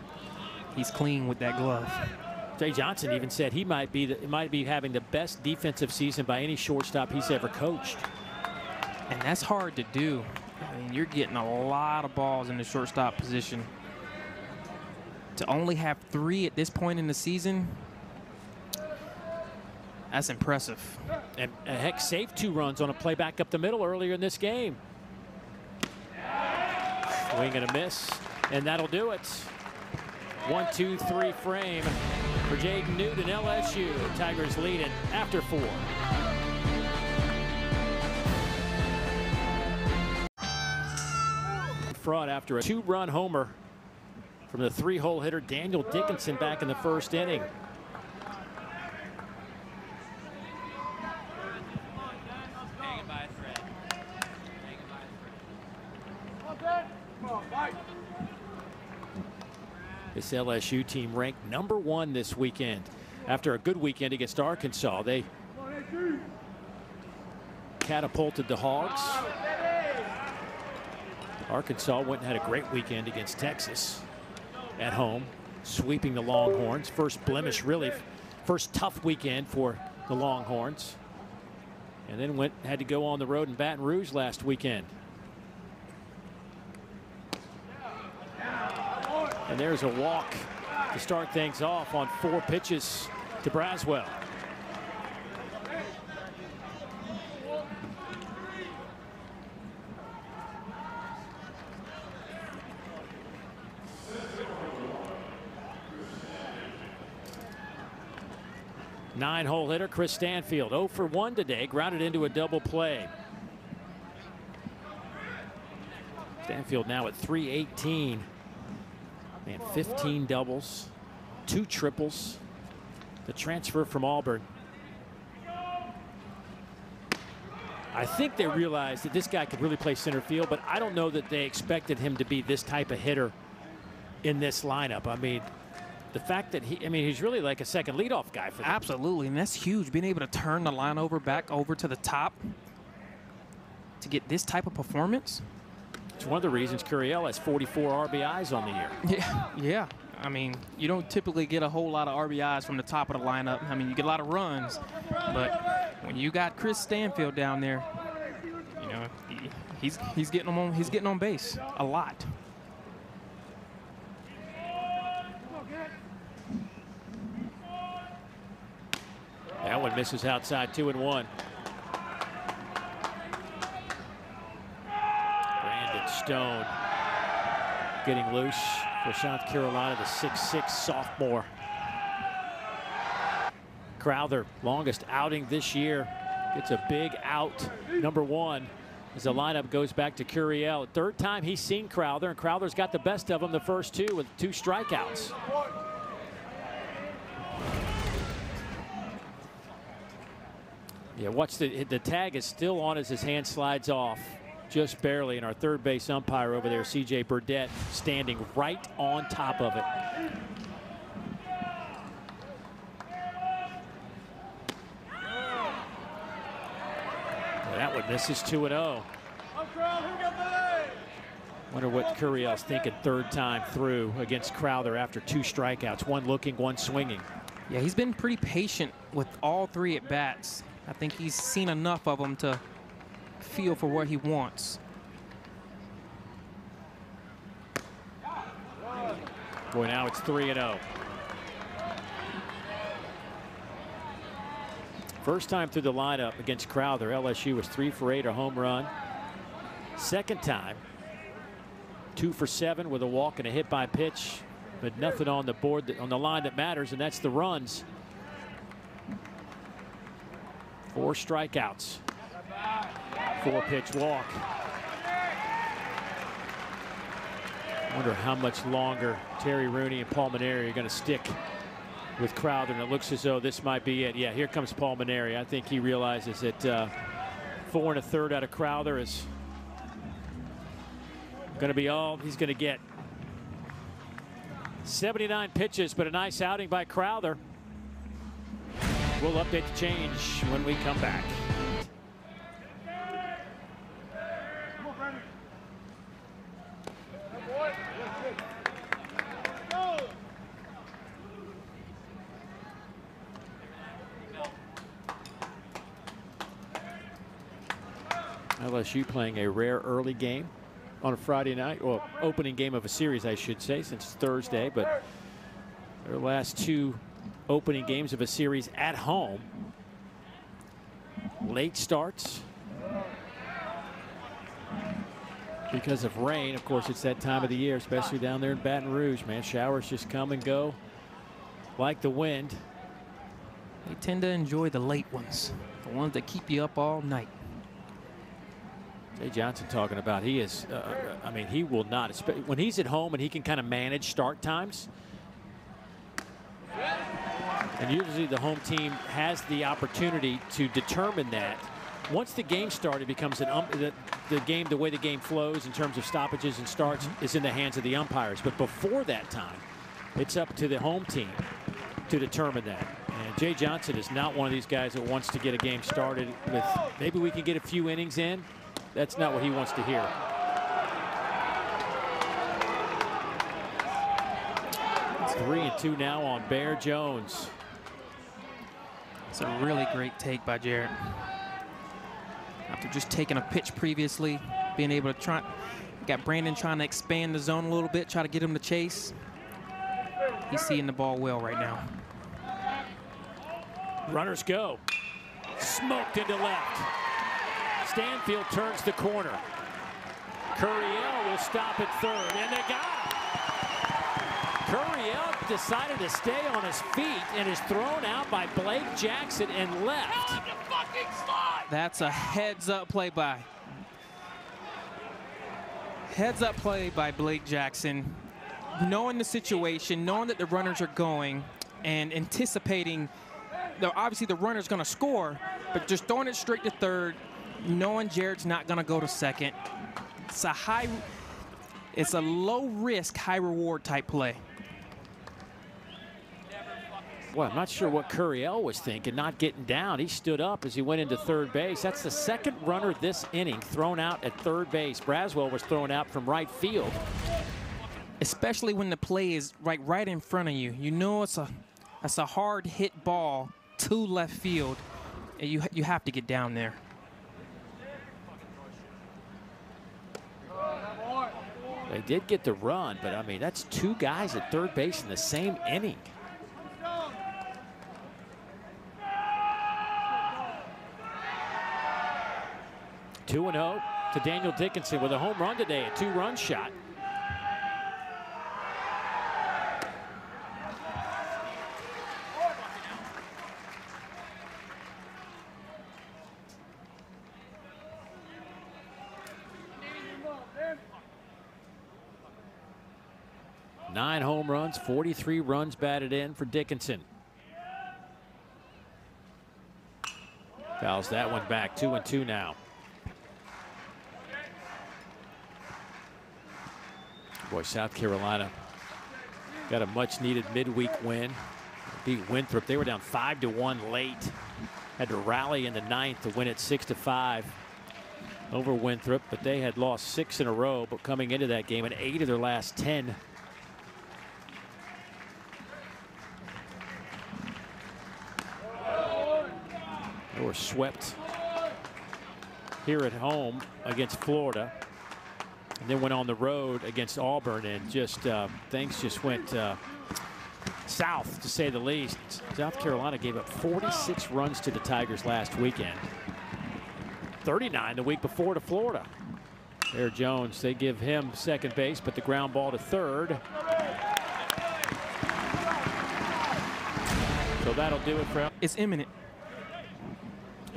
He's clean with that glove. Jay Johnson even said he might be having the best defensive season by any shortstop he's ever coached. And that's hard to do. I mean, you're getting a lot of balls in the shortstop position. To only have 3 at this point in the season, that's impressive. And heck, saved 2 runs on a play back up the middle earlier in this game. Swing and a miss, and that'll do it. 1-2-3 frame for Jaden Newton, LSU. Tigers lead it after 4. Fraud after a 2-run homer from the 3-hole hitter Daniel Dickinson back in the first inning. This LSU team ranked #1 this weekend. After a good weekend against Arkansas, they catapulted the Hogs. Arkansas went and had a great weekend against Texas at home, sweeping the Longhorns. First blemish, really, first tough weekend for the Longhorns. And then had to go on the road in Baton Rouge last weekend. And there's a walk to start things off on 4 pitches to Braswell. Nine-hole hitter Chris Stanfield, 0 for 1 today, grounded into a double play. Stanfield now at .318. Man, 15 doubles, 2 triples. The transfer from Auburn. I think they realized that this guy could really play center field, but I don't know that they expected him to be this type of hitter in this lineup. I mean, the fact that he's really like a second leadoff guy for them. Absolutely, and that's huge. Being able to turn the line back over to the top to get this type of performance. It's one of the reasons Curiel has 44 RBIs on the year. Yeah. I mean, you don't typically get a whole lot of RBIs from the top of the lineup. I mean, you get a lot of runs, but when you got Chris Stanfield down there, you know, he's getting on base a lot. That one misses outside, 2-1. Brandon Stone getting loose for South Carolina, the 6'6" sophomore. Crowther, longest outing this year, gets a big out, #1, as the lineup goes back to Curiel. Third time he's seen Crowther, and Crowther's got the best of him the first 2 with 2 strikeouts. Yeah, watch the tag is still on as his hand slides off, just barely, and our third base umpire over there, C.J. Burdett, standing right on top of it. Well, that one misses, 2-0. Wonder what Curiel's thinking third time through against Crowther after 2 strikeouts, 1 looking, 1 swinging. Yeah, he's been pretty patient with all 3 at bats. I think he's seen enough of them to feel for what he wants. Boy, now it's 3-0. First time through the lineup against Crowther, LSU was 3 for 8, a home run. Second time, 2 for 7 with a walk and a hit by pitch, but nothing on the board on the line that matters, and that's the runs. 4 strikeouts, 4-pitch walk. I wonder how much longer Terry Rooney and Paul Maneri are going to stick with Crowther, and it looks as though this might be it. Yeah, here comes Paul Maneri. I think he realizes that 4 1/3 out of Crowther is going to be all he's going to get. 79 pitches, but a nice outing by Crowther. We'll update the change when we come back. LSU playing a rare early game on a Friday night, or opening game of a series, I should say, since it's Thursday, but their last two opening games of a series at home. Late starts because of rain. Of course, it's that time of the year, especially down there in Baton Rouge, man. Showers just come and go like the wind. They tend to enjoy the late ones, the ones that keep you up all night. Jay Johnson talking about he is, I mean, he will not, when he's at home and he can kind of manage start times. And usually the home team has the opportunity to determine that. Once the game started, it becomes the game, the way the game flows in terms of stoppages and starts is in the hands of the umpires. But before that time, it's up to the home team to determine that. And Jay Johnson is not one of these guys that wants to get a game started with, maybe we can get a few innings in. That's not what he wants to hear. It's 3-2 now on Bear Jones. It's a really great take by Jarrett. After just taking a pitch previously, being able to try, got Brandon trying to expand the zone a little bit, try to get him to chase. He's seeing the ball well right now. Runners go. Smoked into left. Stanfield turns the corner. Curiel will stop at third, and they got him. Curiel decided to stay on his feet and is thrown out by Blake Jackson and left. That's a heads-up play by. Heads-up play by Blake Jackson. Knowing the situation, knowing that the runners are going, and anticipating, obviously the runner's going to score, but just throwing it straight to third, knowing Jarrett's not going to go to second. It's a low risk, high reward type play. Well, I'm not sure what Curiel was thinking, not getting down. He stood up as he went into third base. That's the second runner this inning thrown out at third base. Braswell was thrown out from right field. Especially when the play is right in front of you. You know it's a hard hit ball to left field, and you have to get down there. They did get the run, but I mean, that's two guys at third base in the same inning. Two 2-0 to Daniel Dickinson with a home run today, a two-run shot. Nine home runs, 43 runs batted in for Dickinson. Fouls that one back, 2-2 now. Boy, South Carolina got a much-needed midweek win. Beat Winthrop. They were down 5-1 late. Had to rally in the ninth to win it 6-5 over Winthrop, but they had lost 6 in a row, but coming into that game in 8 of their last 10. They were swept here at home against Florida, and then went on the road against Auburn, and just things just went south, to say the least. South Carolina gave up 46 runs to the Tigers last weekend. 39 the week before to Florida. Bear Jones, they give him second base, but the ground ball to third. So that'll do it for him. It's imminent.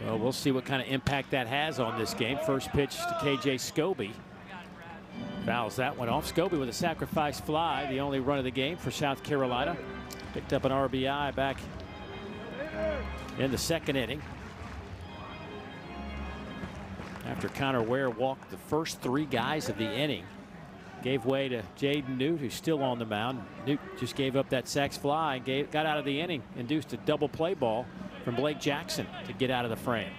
Well, we'll see what kind of impact that has on this game. First pitch to KJ Scobie. Fouls that one off. Scobie with a sacrifice fly, the only run of the game for South Carolina. Picked up an RBI back in the second inning. After Connor Ware walked the first 3 guys of the inning. Gave way to Jaden Newt, who's still on the mound. Newt just gave up that sac fly and got out of the inning, induced a double play ball from Blake Jackson to get out of the frame.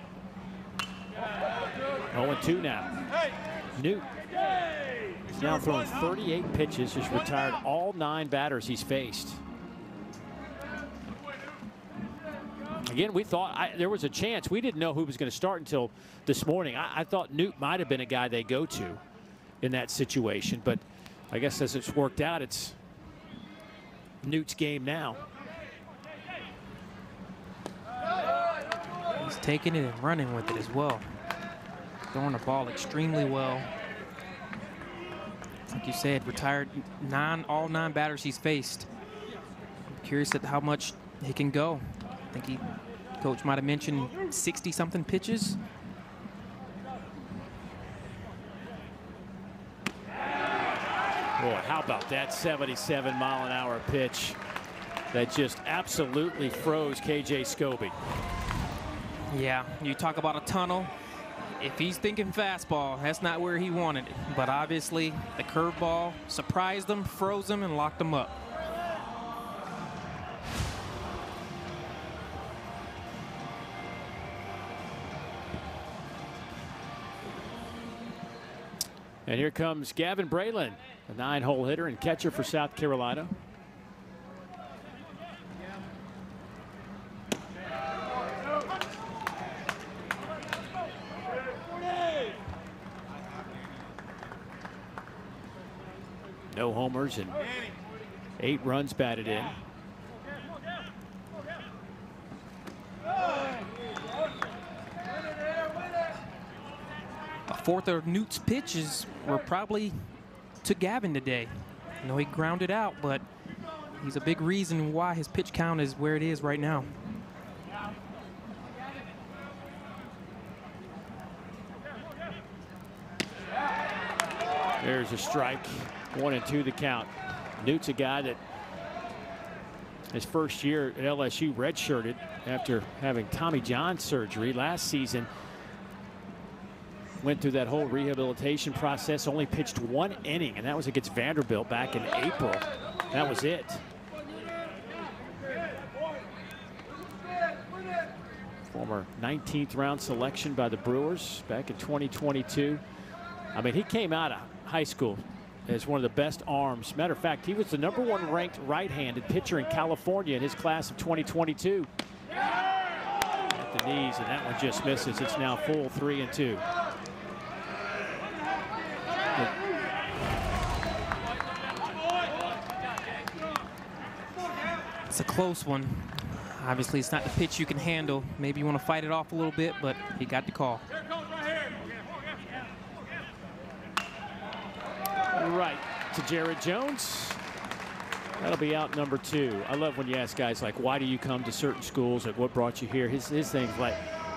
0-2 now. Newt has now thrown 38 pitches, has retired all 9 batters he's faced. Again, we thought there was a chance. We didn't know who was going to start until this morning. I thought Newt might have been a guy they go to in that situation, but I guess as it's worked out, it's Newt's game now. He's taking it and running with it as well. Throwing the ball extremely well. Like you said, retired all 9 batters he's faced. I'm curious at how much he can go. I think coach might have mentioned 60-something pitches. Boy, how about that 77-mile-an-hour pitch that just absolutely froze KJ Scobie. Yeah, you talk about a tunnel. If he's thinking fastball, that's not where he wanted it. But obviously, the curveball surprised him, froze him, and locked him up. And here comes Gavin Braylon, a 9-hole hitter and catcher for South Carolina. No homers and 8 runs batted in. A fourth of Newt's pitches were probably to Gavin today. I know he grounded out, but he's a big reason why his pitch count is where it is right now. There's a strike. 1-2 the count. Newt's a guy that his first year at LSU redshirted after having Tommy John surgery last season. Went through that whole rehabilitation process, only pitched 1 inning, and that was against Vanderbilt back in April. That was it. Former 19th round selection by the Brewers back in 2022. I mean, he came out of high school as one of the best arms. Matter of fact, he was the #1 ranked right-handed pitcher in California in his class of 2022. At the knees, and that one just misses. It's now full 3-2. It's a close one. Obviously, it's not the pitch you can handle. Maybe you want to fight it off a little bit, but he got the call. Right to Jared Jones. That'll be out #2. I love when you ask guys like, why do you come to certain schools? Like, what brought you here? His thing's like,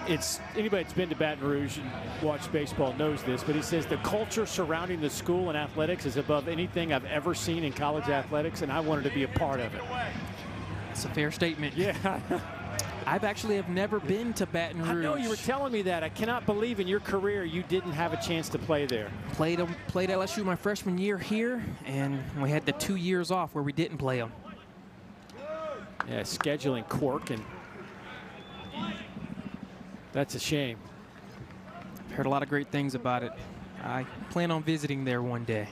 it's anybody that's been to Baton Rouge and watched baseball knows this, but he says the culture surrounding the school and athletics is above anything I've ever seen in college athletics, and I wanted to be a part of it. It's a fair statement. Yeah. I've actually have never been to Baton Rouge. I know you were telling me that. I cannot believe in your career you didn't have a chance to play there. Played LSU my freshman year here, and we had the 2 years off where we didn't play them. Yeah, scheduling quirk, and that's a shame. I've heard a lot of great things about it. I plan on visiting there one day.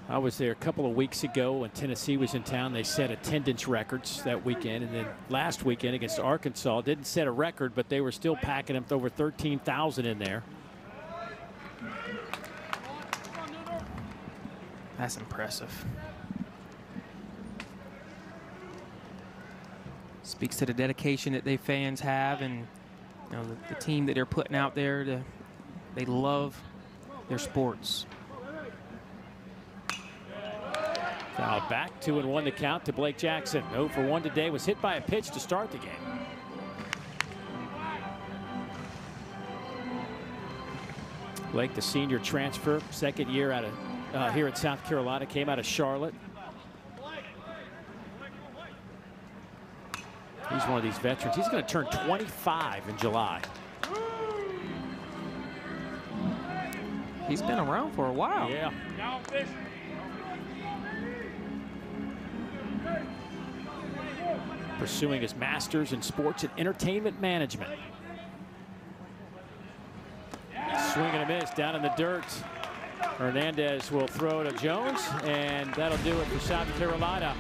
I was there a couple of weeks ago when Tennessee was in town. They set attendance records that weekend. And then last weekend against Arkansas, didn't set a record, but they were still packing them with over 13,000 in there. That's impressive. Speaks to the dedication that they fans have, and you know, the team that they're putting out there. They love their sports. Foul back, 2-1 the count to Blake Jackson. 0 for 1 today. Was hit by a pitch to start the game. Blake, the senior transfer, second year out of here at South Carolina, came out of Charlotte. He's one of these veterans. He's going to turn 25 in July. He's been around for a while. Yeah. pursuing his master's in sports and entertainment management. Swing and a miss down in the dirt. Hernandez will throw to Jones, and that'll do it for South Carolina.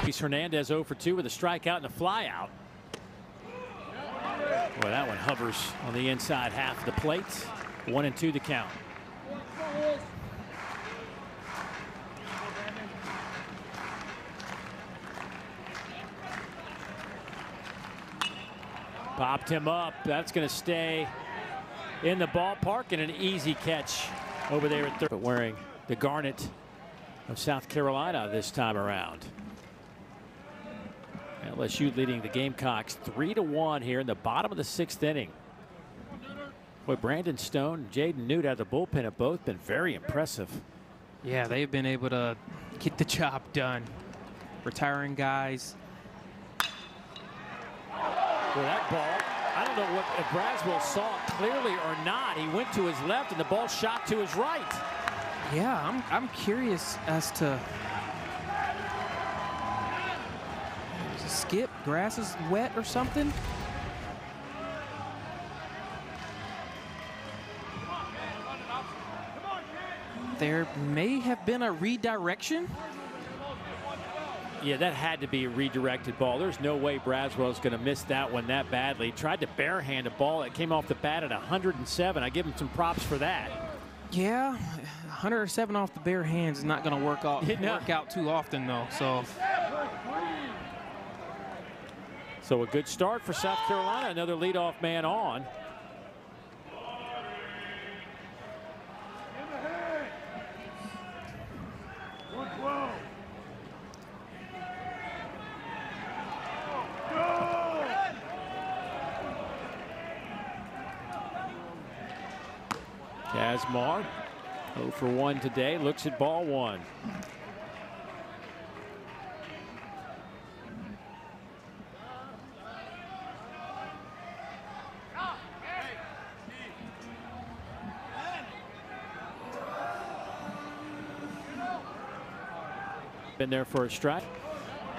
He's Hernandez 0 for 2 with a strikeout and a flyout. Boy, that one hovers on the inside half of the plate. 1-2 the count. Popped him up. That's going to stay in the ballpark, and an easy catch over there at third. But wearing the garnet of South Carolina this time around. LSU leading the Gamecocks 3-1 here in the bottom of the 6th inning. Boy, Brandon Stone and Jaden Newt out of the bullpen have both been very impressive. Yeah, they've been able to get the job done. Retiring guys. Well, that ball, I don't know if Braswell saw it clearly or not. He went to his left and the ball shot to his right. Yeah, I'm curious as to skip, grass is wet or something. There may have been a redirection. Yeah, that had to be a redirected ball. There's no way Braswell's going to miss that one that badly. He tried to barehand a ball. It came off the bat at 107. I give him some props for that. Yeah, 107 off the bare hands is not going to work out too often, though. So a good start for South Carolina. Another leadoff man on. Kazmar 0 for 1 today, looks at ball one. Been there for a strike.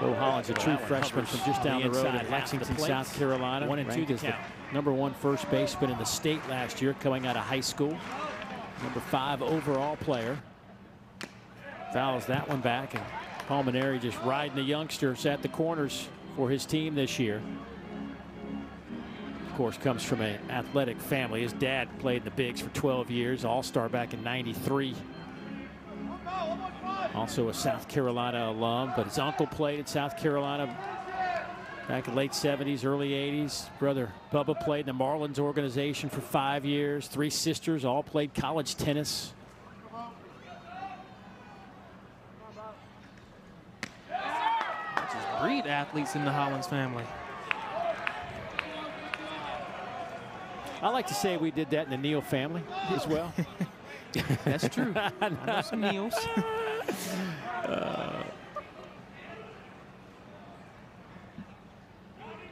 Bo Holland's a true freshman from just down the road in Lexington, South Carolina. 1-2 the count. #1 first baseman in the state last year coming out of high school. #5 overall player. Fouls that one back, and Palmineri just riding the youngsters at the corners for his team this year. Of course, comes from an athletic family. His dad played in the bigs for 12 years, all-star back in '93. Also a South Carolina alum, but his uncle played at South Carolina back in late '70s, early '80s. Brother Bubba played in the Marlins organization for 5 years. 3 sisters all played college tennis. Just breed athletes in the Hollins family. I like to say we did that in the Neal family as well. That's true. I know some Neals.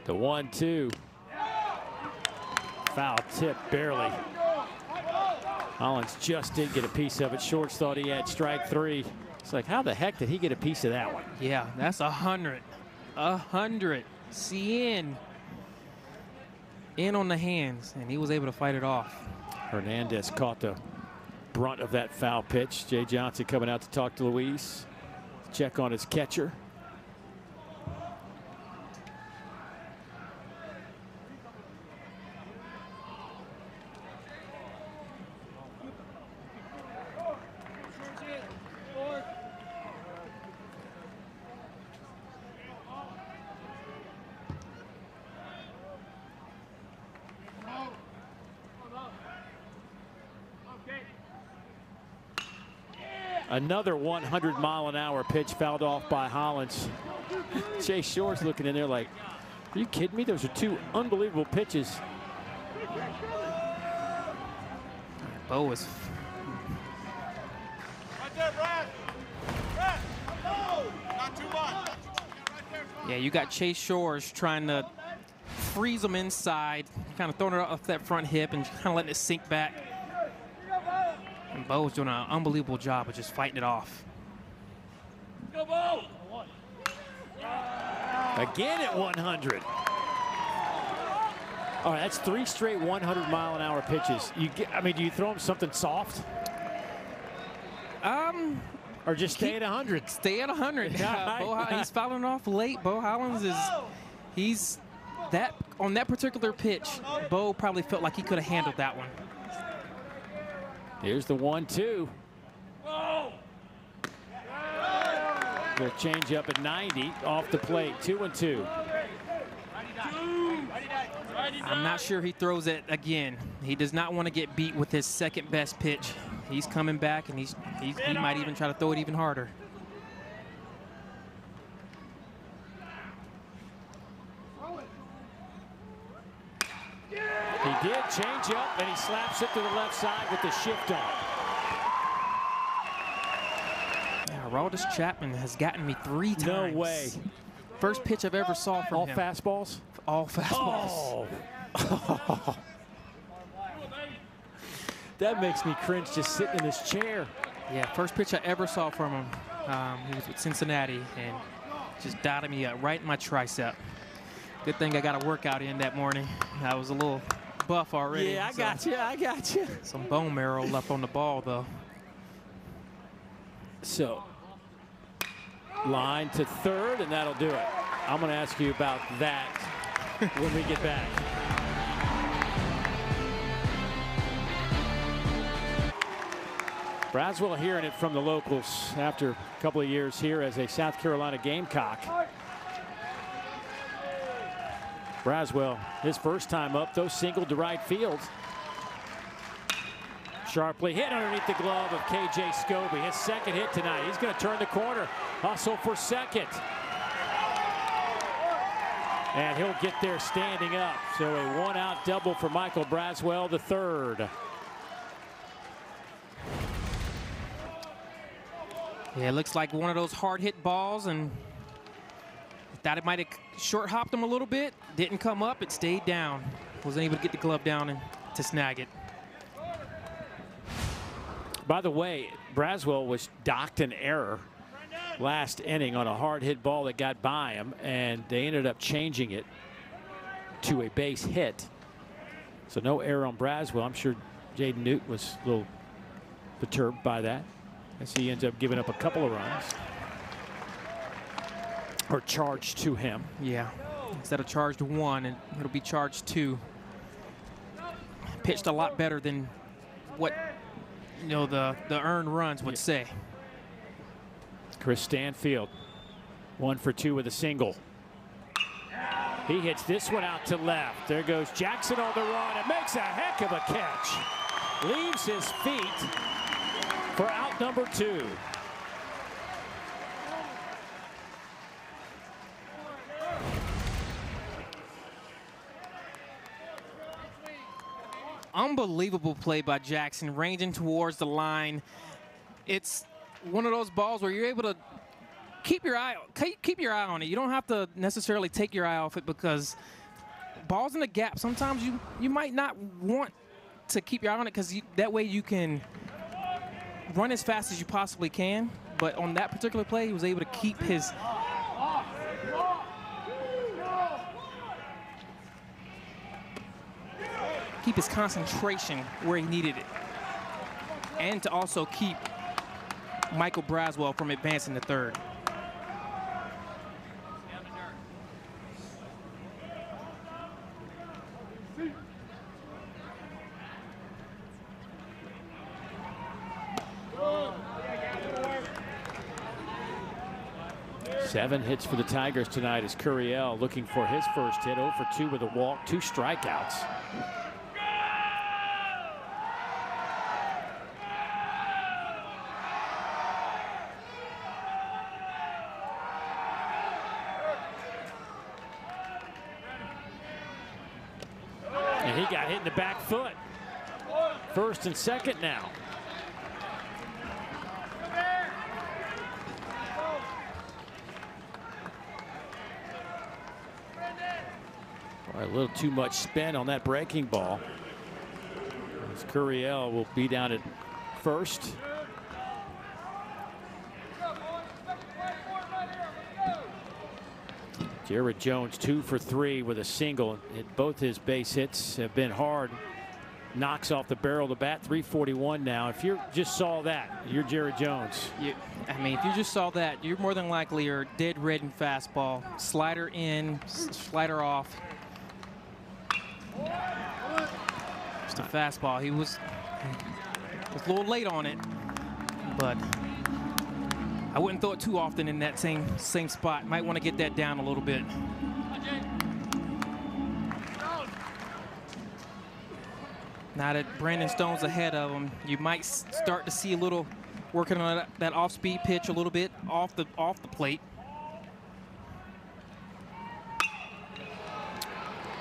The 1-2. Foul tip, barely. Hollins just did get a piece of it. Shorts thought he had strike 3. It's like, how the heck did he get a piece of that one? Yeah, that's 100. 100. CN. In on the hands, and he was able to fight it off. Hernandez caught the brunt of that foul pitch. Jay Johnson coming out to talk to Luis. Check on his catcher. Another 100-mile-an-hour pitch fouled off by Hollins. Jay Short's looking in there like, are you kidding me? Those are 2 unbelievable pitches. Bo is. Right there, Brad. Brad, no! Not too much. Yeah, you got Chase Shores trying to freeze him inside, kind of throwing it off that front hip and kind of letting it sink back. And Bo's doing an unbelievable job of just fighting it off. Go, Bo! Again at 100. All right, that's 3 straight 100-mile-an-hour pitches. I mean, do you throw him something soft? Or just stay at 100? Stay at 100. He's fouling off late. Bo Hollins he's on that particular pitch, Bo probably felt like he could have handled that one. Here's the 1-2. Will change up at 90 off the plate. 2-2. I'm not sure he throws it again. He does not want to get beat with his second best pitch. He's coming back, and he might even try to throw it even harder. He did change up, and he slaps it to the left side with the shift on. Yeah, Aroldis Chapman has gotten me 3 times. No way. First pitch I've ever saw from him. All fastballs? All fastballs. Oh. That makes me cringe just sitting in this chair. Yeah, first pitch I ever saw from him. He was with Cincinnati and just dotted me up right in my tricep. Good thing I got a workout in that morning. I was a little buff already. Yeah, I got you. Some bone marrow left on the ball, though. So, line to third, and that'll do it. I'm going to ask you about that when we get back. Braswell hearing it from the locals after a couple of years here as a South Carolina Gamecock. Braswell, his first time up, though, singled to right field. Sharply hit underneath the glove of KJ Scobie. His second hit tonight. He's going to turn the corner. Hustle for second. And he'll get there standing up. So a one-out double for Michael Braswell, the third. Yeah, it looks like one of those hard-hit balls, and thought it might have short-hopped him a little bit. Didn't come up. It stayed down. Wasn't able to get the glove down and to snag it. By the way, Braswell was docked an error last inning on a hard-hit ball that got by him, and they ended up changing it to a base hit. So no error on Braswell. I'm sure Jaden Newt was a little perturbed by that, as he ends up giving up a couple of runs. Or charged to him. Yeah, instead of charged 1, and it'll be charged 2. Pitched a lot better than what the earned runs would say. Chris Stanfield, 1 for 2 with a single. He hits this one out to left. There goes Jackson on the run and makes a heck of a catch. Leaves his feet for out number 2. Unbelievable play by Jackson, ranging towards the line. It's one of those balls where you're able to keep your eye on it. You don't have to necessarily take your eye off it, because balls in the gap, sometimes you might not want to keep your eye on it, because that way you can run as fast as you possibly can. But on that particular play, he was able to keep his concentration where he needed it, and to also keep Michael Braswell from advancing to third. Seven hits for the Tigers tonight as Curiel looking for his first hit. 0 for 2 with a walk, 2 strikeouts. And he got hit in the back foot. First and second now. A little too much spin on that breaking ball. As Curiel will be down at first. Jared Jones 2 for 3 with a single. Both his base hits have been hard. Knocks off the barrel of the bat. 341 now. If you just saw that, you're Jared Jones. I mean, if you just saw that, you're more than likely you're dead red in fastball. Slider in, slider off. Just a fastball. He was a little late on it, but I wouldn't throw it too often in that same spot. Might want to get that down a little bit. Now that Brandon Stone's ahead of him, you might start to see a little working on that off-speed pitch a little bit off the plate.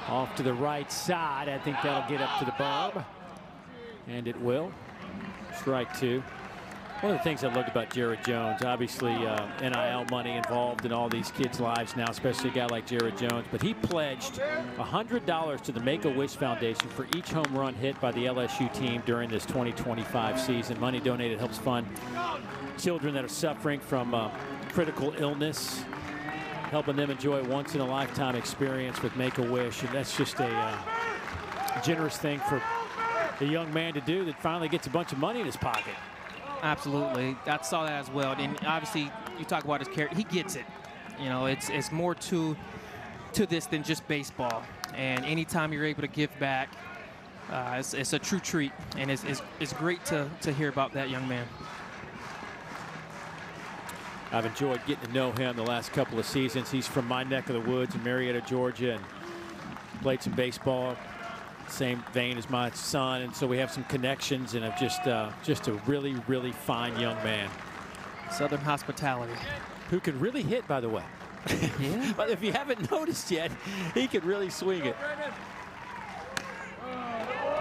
Off to the right side. I think that'll get up to the berm, and it will. Strike 2. One of the things I loved about Jared Jones, obviously NIL money involved in all these kids' lives now, especially a guy like Jared Jones, but he pledged $100 to the Make-A-Wish Foundation for each home run hit by the LSU team during this 2025 season. Money donated helps fund children that are suffering from critical illness, helping them enjoy a once-in-a-lifetime experience with Make-A-Wish, and that's just a generous thing for the young man to do that finally gets a bunch of money in his pocket. Absolutely. I saw that as well. And obviously, you talk about his character. He gets it. You know, it's more to this than just baseball. And anytime you're able to give back, it's a true treat. And it's great to hear about that young man. I've enjoyed getting to know him the last couple of seasons. He's from my neck of the woods in Marietta, Georgia, and played some baseball. Same vein as my son, and so we have some connections, and just a really, really fine young man. Southern hospitality. Who can really hit, by the way. Yeah. But if you haven't noticed yet, he can really swing it.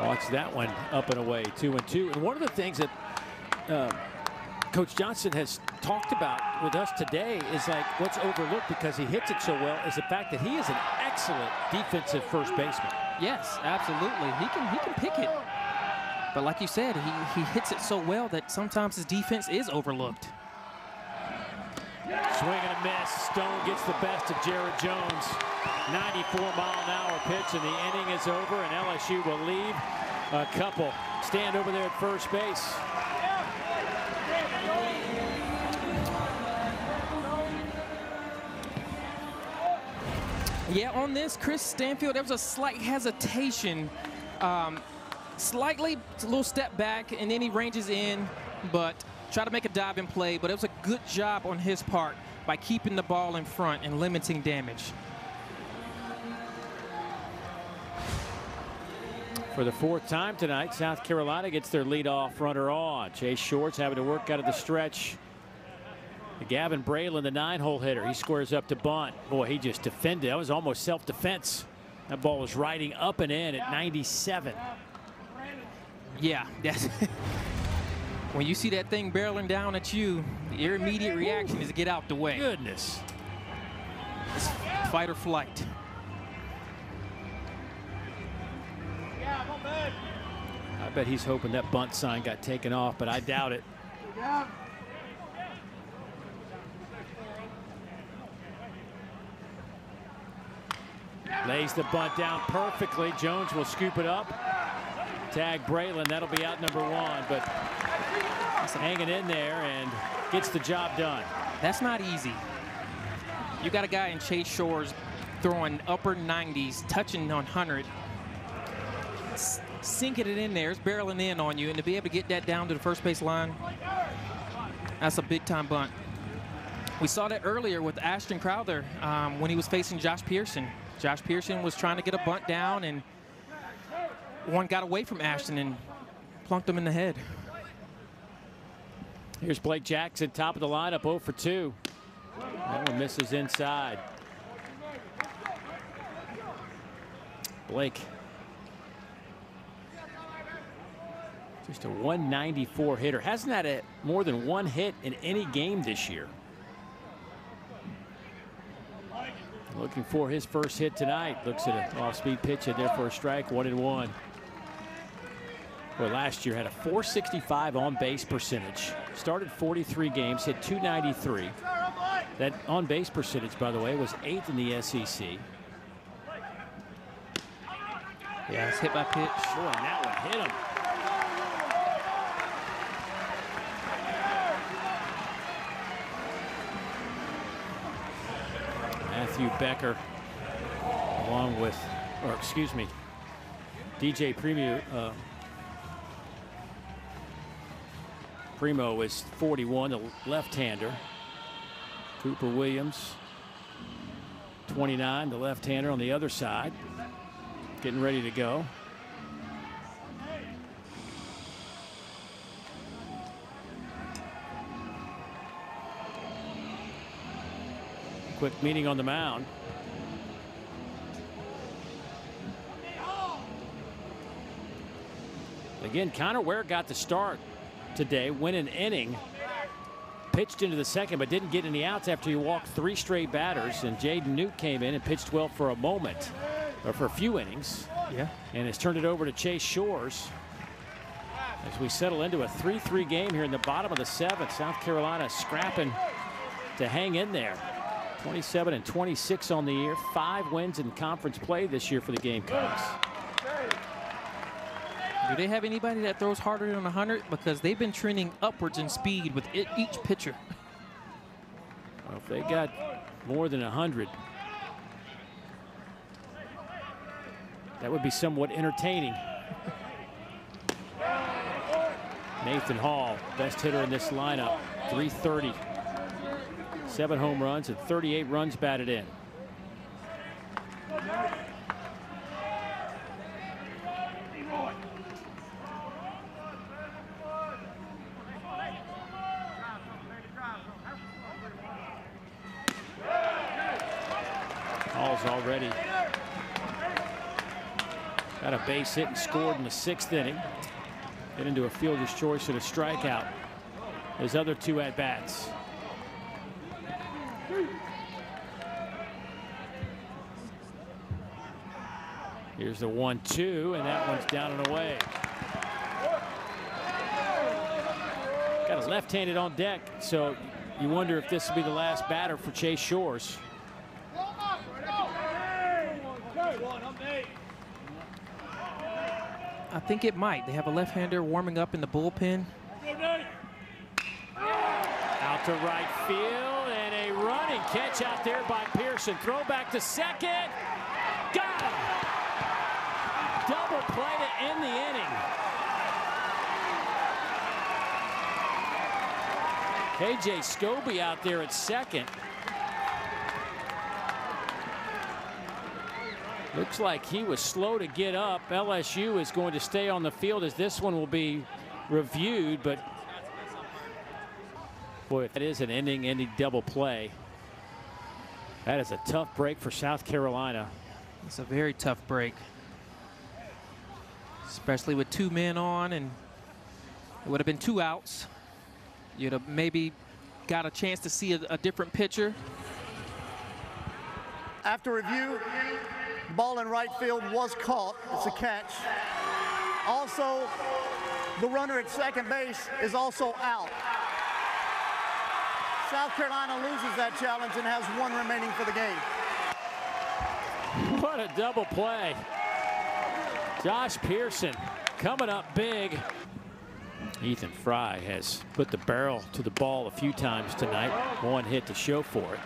Watch that one up and away, 2-2. And one of the things that Coach Johnson has talked about with us today is like what's overlooked because he hits it so well is the fact that he is an excellent defensive first baseman. Yes, absolutely. He can pick it. But like you said, he hits it so well that sometimes his defense is overlooked. Swing and a miss. Stone gets the best of Jared Jones. 94-mile-an-hour pitch, and the inning is over, and LSU will leave a couple. Stand over there at first base. Yeah, on this, Chris Stanfield, there was a slight hesitation. Slightly, a little step back, and then he ranges in, but try to make a dive in play. But it was a good job on his part by keeping the ball in front and limiting damage. For the 4th time tonight, South Carolina gets their leadoff runner on. Chase Shorts having to work out of the stretch. Gavin Braylon, the 9-hole hitter, he squares up to bunt. Boy, he just defended. That was almost self-defense. That ball was riding up and in at 97. Yeah, that's when you see that thing barreling down at you, your immediate reaction is to get out the way. Goodness. It's fight or flight. I bet he's hoping that bunt sign got taken off, but I doubt it. Lays the bunt down perfectly. Jones will scoop it up. Tag Braylon. That'll be out number 1, but hanging in there and gets the job done. That's not easy. You got a guy in Chase Shores throwing upper 90s, touching on 100. Sinking it in there, it's barreling in on you, and to be able to get that down to the first base line, that's a big-time bunt. We saw that earlier with Ashton Crowther when he was facing Josh Pearson. Josh Pearson was trying to get a bunt down, and one got away from Ashton and plunked him in the head. Here's Blake Jackson, top of the lineup, 0 for 2. That one misses inside. Blake. Just a 194 hitter. Hasn't had more than 1 hit in any game this year. Looking for his first hit tonight. Looks at an off-speed pitch in there for a strike, 1-1. Boy, last year had a 465 on-base percentage. Started 43 games, hit 293. That on-base percentage, by the way, was 8th in the SEC. Yeah, it's hit by pitch. Boy, and that one hit him. Matthew Becker, along with, or excuse me, DJ Primo is 41, the left-hander. Cooper Williams, 29, the left-hander on the other side, getting ready to go. Quick meeting on the mound. Again, Connor Ware got the start today, went an inning, pitched into the second, but didn't get any outs after he walked 3 straight batters. And Jaden Newt came in and pitched well for a moment, or for a few innings. Yeah. And has turned it over to Chase Shores as we settle into a 3-3 game here in the bottom of the 7th. South Carolina scrapping to hang in there. 27-26 on the year, 5 wins in conference play this year for the Gamecocks. Do they have anybody that throws harder than 100? Because they've been trending upwards in speed with each pitcher. Well, if they got more than 100, that would be somewhat entertaining. Nathan Hall, best hitter in this lineup, 330. 7 home runs and 38 runs batted in. Hall's already got a base hit and scored in the 6th inning. Get into a fielder's choice and a strikeout. His other 2 at-bats. Here's the 1-2, and that one's down and away. Got a left-handed on deck, so you wonder if this will be the last batter for Chase Shores. I think it might. They have a left-hander warming up in the bullpen. Out to right field, and a running catch out there by Pearson. Throw back to second. Got him! Double play to end the inning. KJ Scobie out there at second. Looks like he was slow to get up. LSU is going to stay on the field as this one will be reviewed, but boy, if it is an ending double play, that is a tough break for South Carolina. It's a very tough break, especially with 2 men on, and it would have been 2 outs. You'd have maybe got a chance to see a different pitcher. After review, the ball in right field was caught. It's a catch. Also, the runner at second base is also out. South Carolina loses that challenge and has 1 remaining for the game. What a double play. Josh Pearson coming up big. Ethan Fry has put the barrel to the ball a few times tonight. 1 hit to show for it.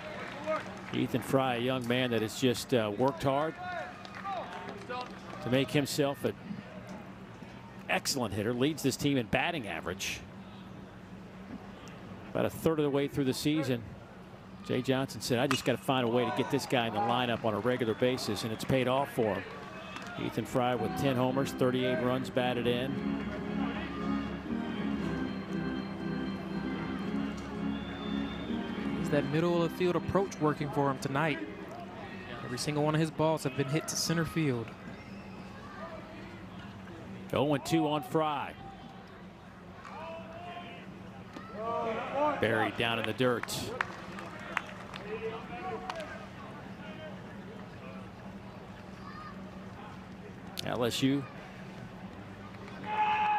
Ethan Fry, a young man that has just worked hard to make himself an excellent hitter. Leads this team in batting average. About a third of the way through the season, Jay Johnson said, I just got to find a way to get this guy in the lineup on a regular basis, and it's paid off for him. Ethan Fry with 10 homers, 38 runs batted in. Is that middle of the field approach working for him tonight? Every single one of his balls have been hit to center field. 0-2 on Fry. Buried down in the dirt. LSU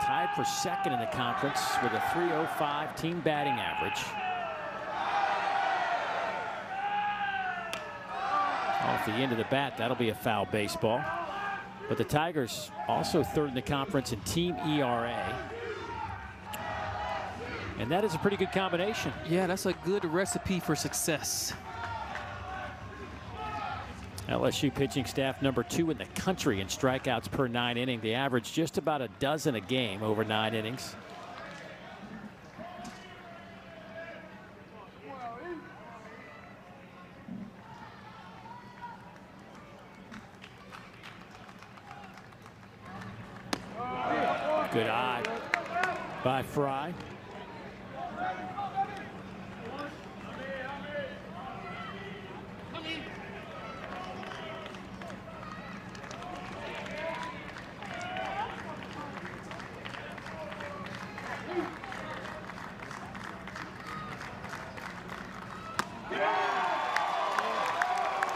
tied for second in the conference with a .305 team batting average. Off the end of the bat, that'll be a foul baseball. But the Tigers also third in the conference in team ERA. And that is a pretty good combination. Yeah, that's a good recipe for success. LSU pitching staff #2 in the country in strikeouts per 9 innings. They average just about a dozen a game over 9 innings. Good eye by Fry.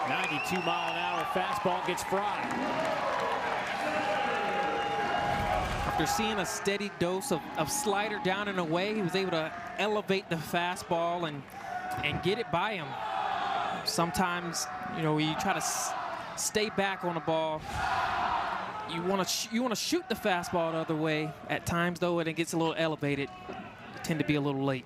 .92-mile-an-hour fastball gets Fry. After seeing a steady dose of slider down and away, he was able to elevate the fastball and get it by him. Sometimes, you know, when you try to stay back on the ball, you want to shoot the fastball the other way. At times, though, when it gets a little elevated, you tend to be a little late.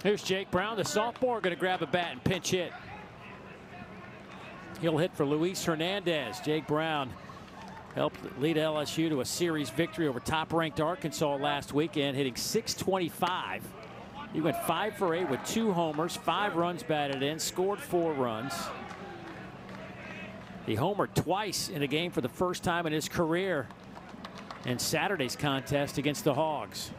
Here's Jake Brown, the sophomore, going to grab a bat and pinch hit. He'll hit for Luis Hernandez. Jake Brown helped lead LSU to a series victory over top-ranked Arkansas last weekend, hitting .625. He went 5 for 8 with 2 homers, 5 runs batted in, scored 4 runs. He homered twice in a game for the first time in his career in Saturday's contest against the Hogs.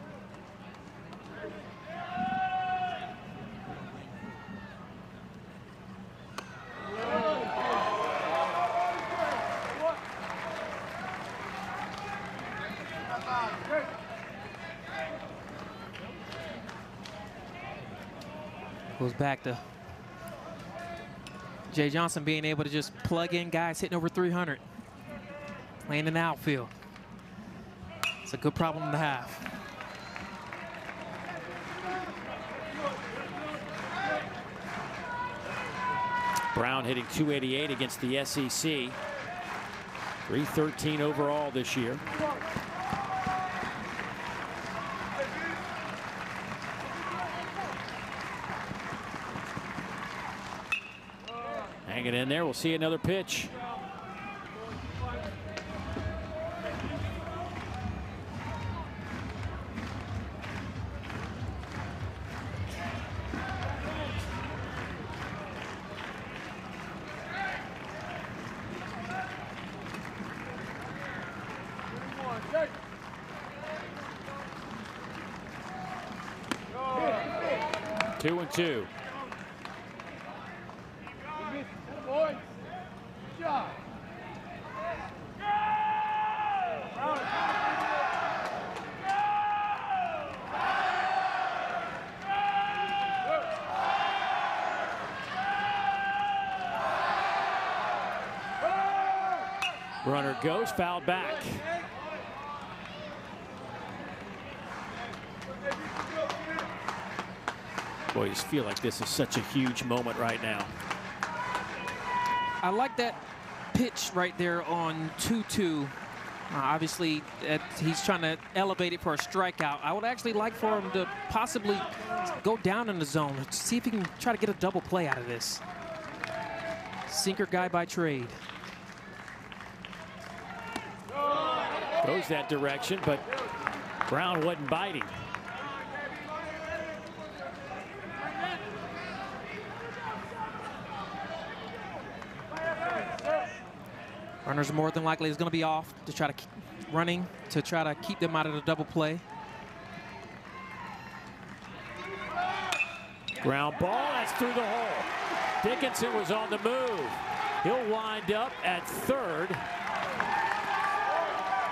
Goes back to Jay Johnson being able to just plug in guys hitting over 300, playing in the outfield. It's a good problem to have. Brown hitting .288 against the SEC. .313 overall this year. Hanging in there. We'll see another pitch. Two and two. Runner goes, fouled back. Boy, you just feel like this is such a huge moment right now. I like that pitch right there on 2-2. Obviously, he's trying to elevate it for a strikeout. I would actually like for him to possibly go down in the zone, see if he can try to get a double play out of this. Sinker guy by trade. Goes that direction, but Brown wasn't biting. Runners more than likely is going to be off to try to keep running to try to keep them out of the double play. Ground ball, that's through the hole. Dickinson was on the move. He'll wind up at third.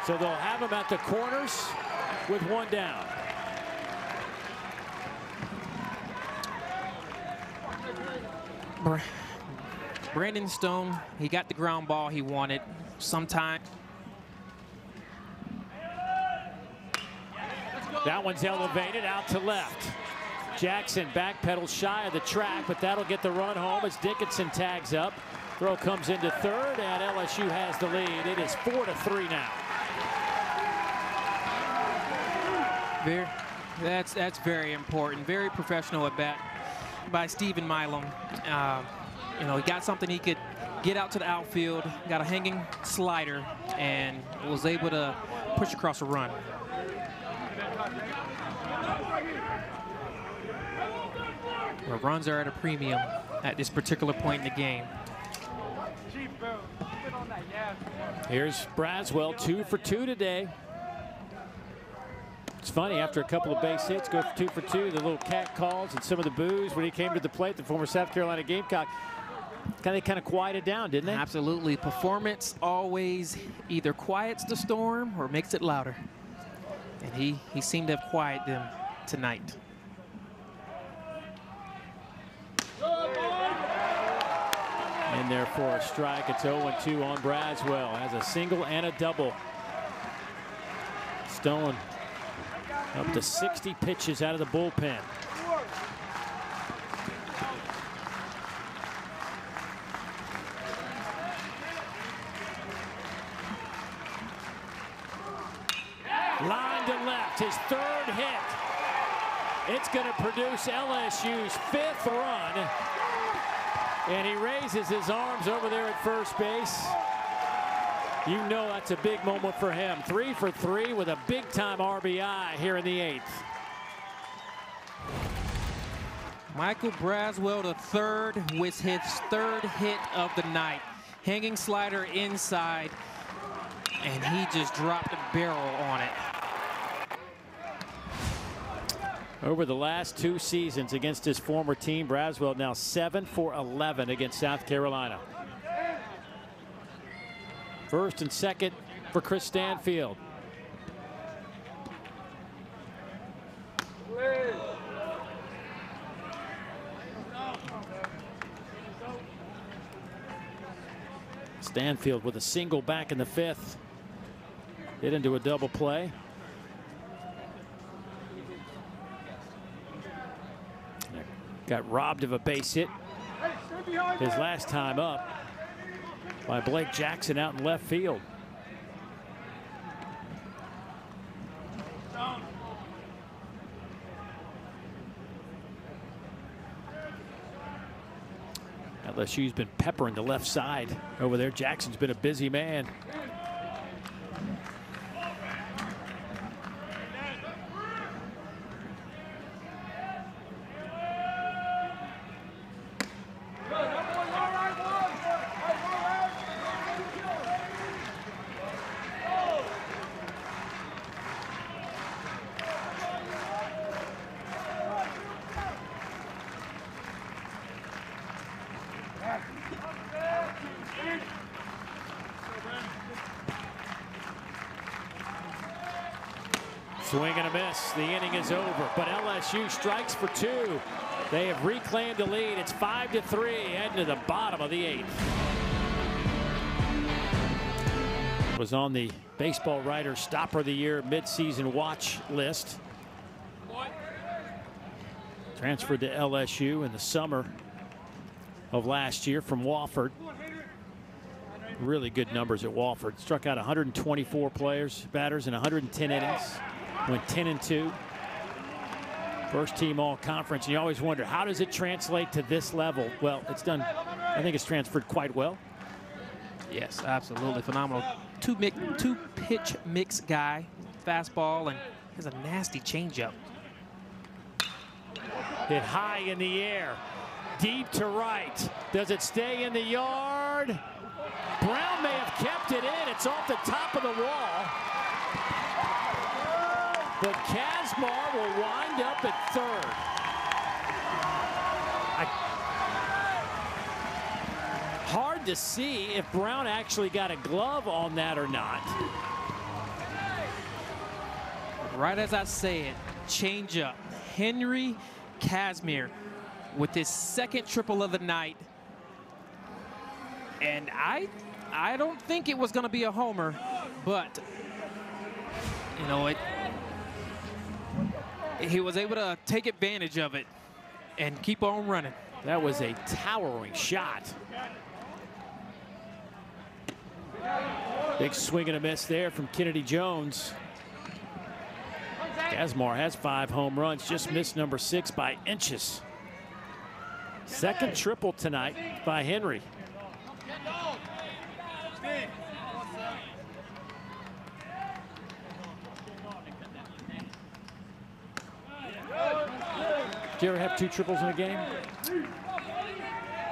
So they'll have him at the corners with one down. Brandon Stone, he got the ground ball he wanted. Sometime That one's elevated out to left. Jackson backpedals shy of the track, but that'll get the run home as Dickinson tags up. Throw comes into third, and LSU has the lead. It is 4-3 now. That's very important. Very professional at bat by Stephen Milam. You know, he got something he could get out to the outfield, got a hanging slider, and was able to push across a run. Well, runs are at a premium at this particular point in the game. Here's Braswell, 2 for 2 today. It's funny, after a couple of base hits, go for 2 for 2, the little cat calls and some of the boos when he came to the plate, the former South Carolina Gamecock, kind of quieted down, didn't they? Absolutely. Performance always either quiets the storm or makes it louder. And he seemed to have quieted them tonight. In there for a strike. It's 0-2 on Braswell. Has a single and a double. Stone up to 60 pitches out of the bullpen. Line to left, his third hit. It's going to produce LSU's 5th run. And he raises his arms over there at first base. You know that's a big moment for him. 3 for 3 with a big-time RBI here in the 8th. Michael Braswell, the third, with his 3rd hit of the night. Hanging slider inside, and he just dropped a barrel on it. Over the last 2 seasons against his former team, Braswell now 7 for 11 against South Carolina. First and second for Chris Stanfield. Stanfield with a single back in the 5th. Get into a double play. Got robbed of a base hit his last time up by Blake Jackson out in left field. LSU's been peppering the left side over there. Jackson's been a busy man. Swing and a miss. The inning is over, but LSU strikes for 2. They have reclaimed the lead. It's 5-3, heading to the bottom of the 8th. Was on the Baseball Writers Stopper of the Year midseason watch list. Transferred to LSU in the summer of last year from Wofford. Really good numbers at Wofford. Struck out 124 batters in 110 innings. Went 10-2. First team all conference. And you always wonder, how does it translate to this level? Well, it's done. I think it's transferred quite well. Yes, absolutely phenomenal. Two pitch mix guy, fastball, and has a nasty changeup. Hit high in the air, deep to right. Does it stay in the yard? Brown may have kept it in. It's off the top of the wall. But Kazmar will wind up at third. Hard to see if Brown actually got a glove on that or not. Right as I say it, changeup. Henry Kazmir with his 2nd triple of the night. And I don't think it was going to be a homer, but you know, he was able to take advantage of it and keep on running. That was a towering shot. Big swing and a miss there from Kennedy Jones. Gasmar has 5 home runs, just missed number 6 by inches. Second triple tonight by Henry. Did you ever have 2 triples in a game?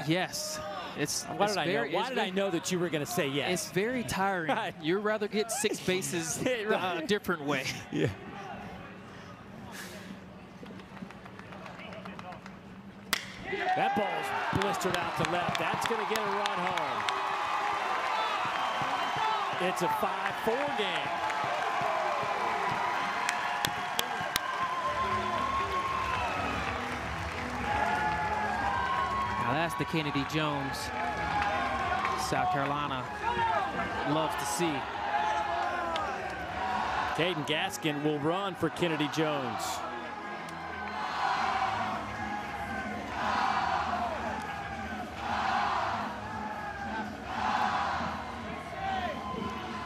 Yes. Why did I know that you were going to say yes? It's very tiring. Right. You'd rather get 6 bases a different way. Yeah. That ball's blistered out to left. That's going to get a run home. It's a 5-4 game. Now that's the Kennedy Jones South Carolina loves to see. Caden Gaskin will run for Kennedy Jones.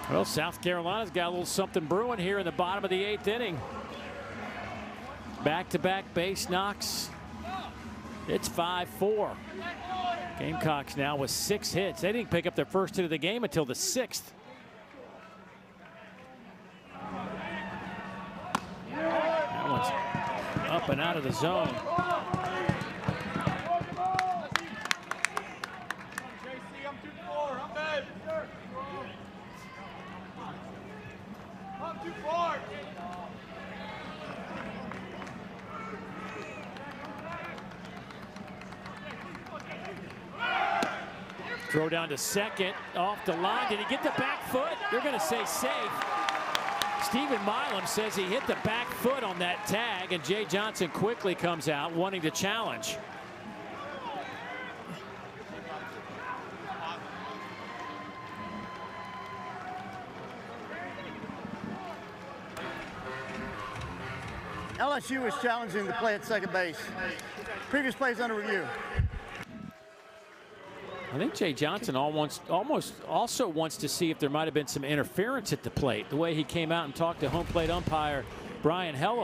Well, South Carolina's got a little something brewing here in the bottom of the 8th inning. Back-to-back base knocks. It's 5-4. Gamecocks now with 6 hits. They didn't pick up their first hit of the game until the 6th. That one's up and out of the zone. Throw down to second, off the line. Did he get the back foot? They're going to say safe. Stephen Milam says he hit the back foot on that tag, and Jay Johnson quickly comes out wanting to challenge. LSU is challenging the play at second base. Previous plays under review. I think Jay Johnson almost also wants to see if there might have been some interference at the plate. The way he came out and talked to home plate umpire Brian Hale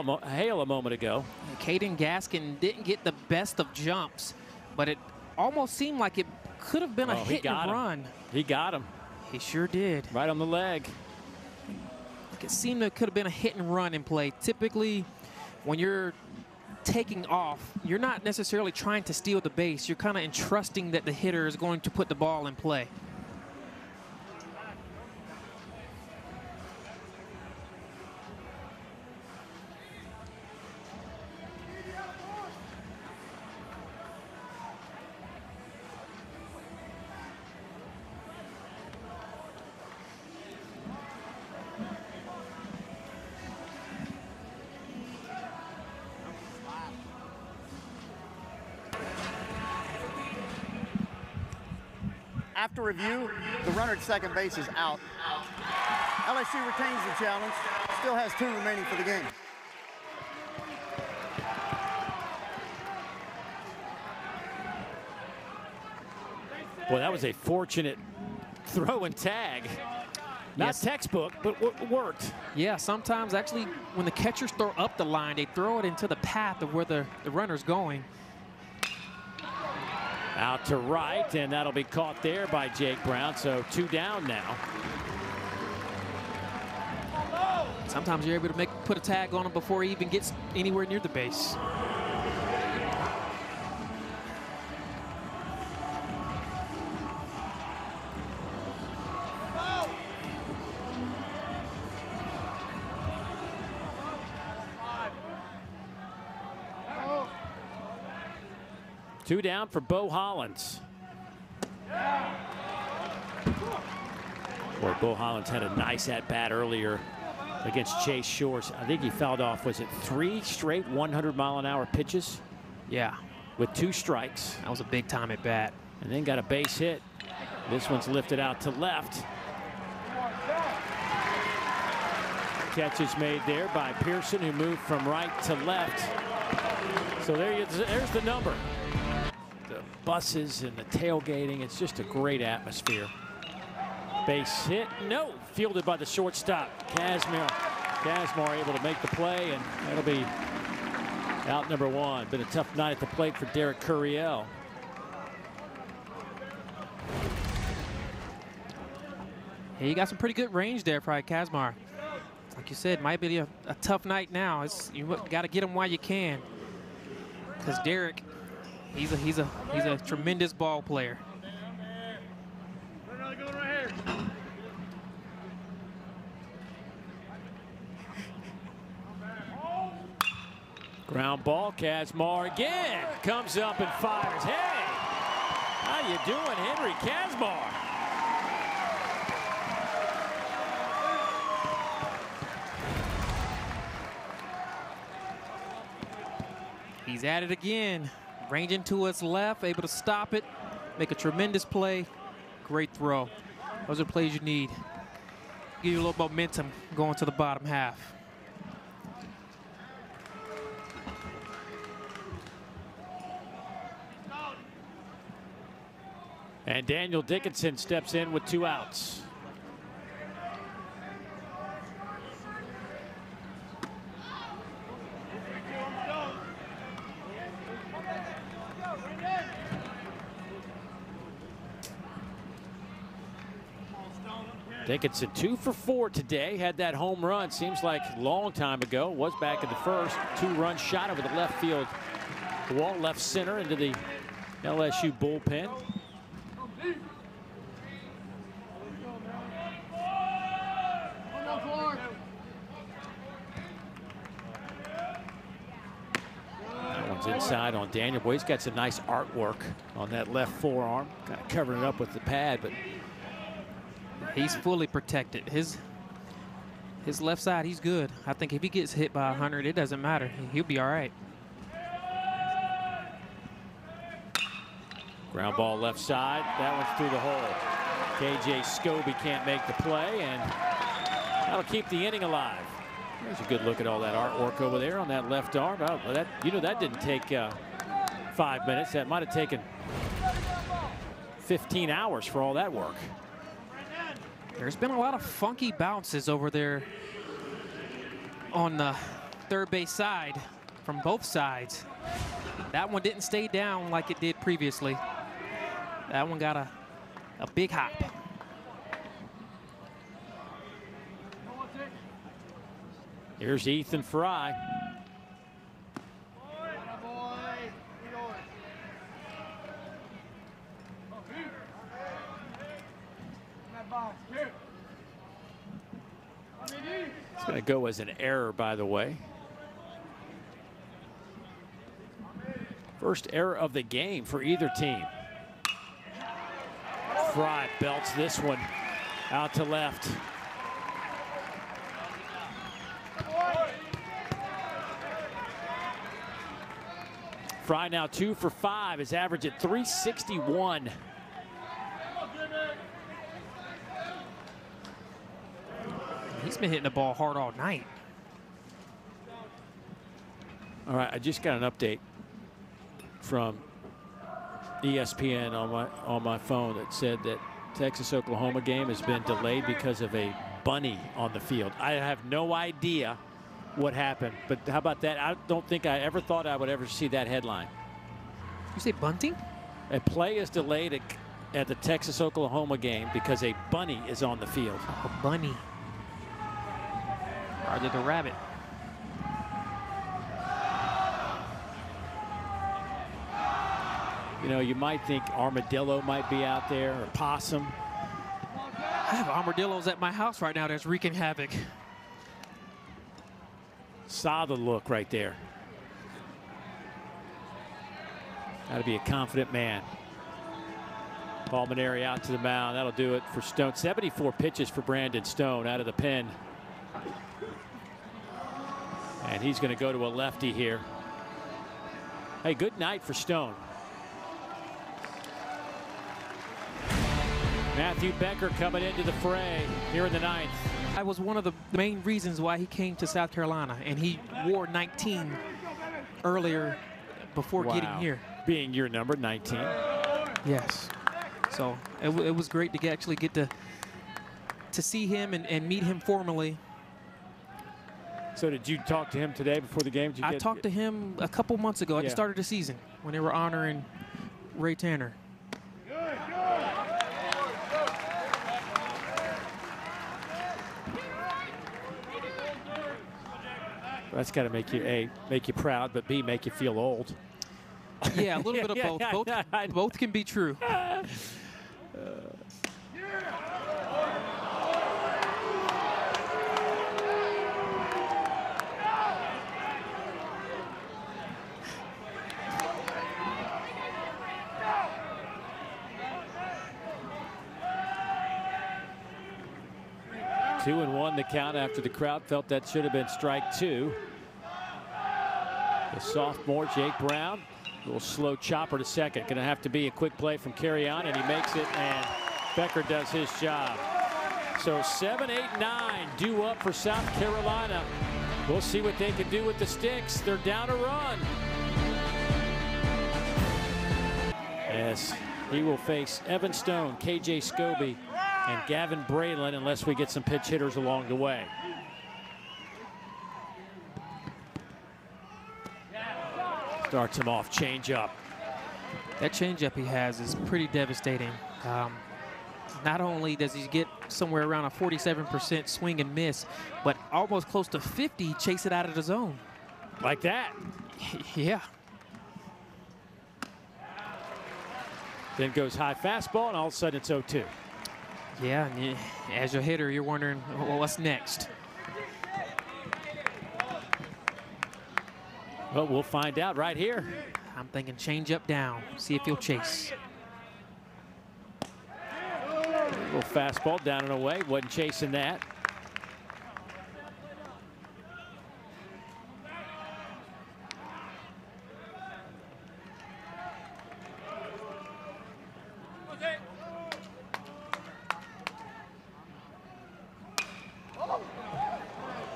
a moment ago. Caden Gaskin didn't get the best of jumps, but it almost seemed like it could have been a hit and run. He got him. He sure did. Right on the leg. It seemed it could have been a hit and run in play. Typically, when you're taking off, you're not necessarily trying to steal the base. You're kind of entrusting that the hitter is going to put the ball in play. After review, the runner at second base is out. LSU retains the challenge, still has 2 remaining for the game. Boy, that was a fortunate throw and tag. Not textbook, but worked. Yeah, sometimes actually when the catchers throw up the line, they throw it into the path of where the runner's going. Out to right, and that'll be caught there by Jake Brown, so 2 down now. Sometimes you're able to put a tag on him before he even gets anywhere near the base. Two down for Bo Hollins. Boy, Bo Hollins had a nice at-bat earlier against Chase Shores. I think he fouled off, was it 3 straight 100-mile-an-hour pitches? Yeah. With 2 strikes. That was a big time at bat. And then got a base hit. This one's lifted out to left. catches made there by Pearson, who moved from right to left. So there's the number. The buses and the tailgating, it's just a great atmosphere. Base hit, no, fielded by the shortstop. Kazmar able to make the play, and that'll be out number one. Been a tough night at the plate for Derek Curiel. Hey, you got some pretty good range there, probably Kazmar. Like you said, might be a tough night now. You got to get him while you can, because Derek, he's a tremendous ball player. Ground ball, Kazmar again comes up and fires. Hey, how you doing, Henry Kazmar? He's at it again, ranging to his left, able to stop it, make a tremendous play. Great throw. Those are plays you need. Give you a little momentum going to the bottom half. And Daniel Dickinson steps in with 2 outs. Dickinson 2 for 4 today. Had that home run, seems like a long time ago. Was back in the first. 2-run shot over the left field wall, left center into the LSU bullpen. That one's inside on Daniel. Boy, he's got some nice artwork on that left forearm. Kind of covering it up with the pad, but he's fully protected. His left side, he's good. I think if he gets hit by 100, it doesn't matter. He'll be all right. Ground ball left side. That one's through the hole. KJ Scobie can't make the play, and that'll keep the inning alive. There's a good look at all that artwork over there on that left arm. Oh, that didn't take 5 minutes. That might have taken 15 hours for all that work. There's been a lot of funky bounces over there on the third base side from both sides. That one didn't stay down like it did previously. That one got a big hop. Here's Ethan Fry. It's going to go as an error, by the way. First error of the game for either team. Fry belts this one out to left. Fry now 2 for 5, his average at 361. He's been hitting the ball hard all night. All right, I just got an update from ESPN on my phone that said that Texas-Oklahoma game has been delayed because of a bunny on the field. I have no idea what happened, but how about that? I don't think I ever thought I would ever see that headline. You say bunting? A play is delayed at the Texas-Oklahoma game because a bunny is on the field. A bunny. Or did the rabbit? You know, you might think armadillo might be out there, or possum. I have armadillos at my house right now that's wreaking havoc. Saw the look right there. Got to be a confident man. Paul Maneri out to the mound. That'll do it for Stone. 74 pitches for Brandon Stone out of the pen. And he's going to go to a lefty here. Hey, good night for Stone. Matthew Becker coming into the fray here in the ninth. That was one of the main reasons why he came to South Carolina, and he wore 19 earlier before getting here. Being your number 19. Yes. So it was great to actually get to see him and meet him formally. So did you talk to him today before the game? I talked to him a couple months ago at the start of the season when they were honoring Ray Tanner. That's got to make you, A, make you proud, but B, make you feel old. Yeah, a little bit of both. Both can be true. 2-1 the count after the crowd felt that should have been strike 2. The sophomore, Jake Brown, a little slow chopper to second. Going to have to be a quick play from Carry On, and he makes it, and Becker does his job. So 7, 8, 9 due up for South Carolina. We'll see what they can do with the sticks. They're down a run. Yes, he will face Evan Stone, KJ Scobie, and Gavin Braylon unless we get some pitch hitters along the way. Starts him off, changeup. That changeup he has is pretty devastating. Not only does he get somewhere around a 47% swing and miss, but almost close to 50 chase it out of the zone. Like that. Yeah. Then goes high fastball, and all of a sudden it's 0-2. Yeah, and as a hitter, you're wondering, well, what's next? Well, we'll find out right here. I'm thinking change up down, see if he'll chase. A little fastball down and away, wasn't chasing that.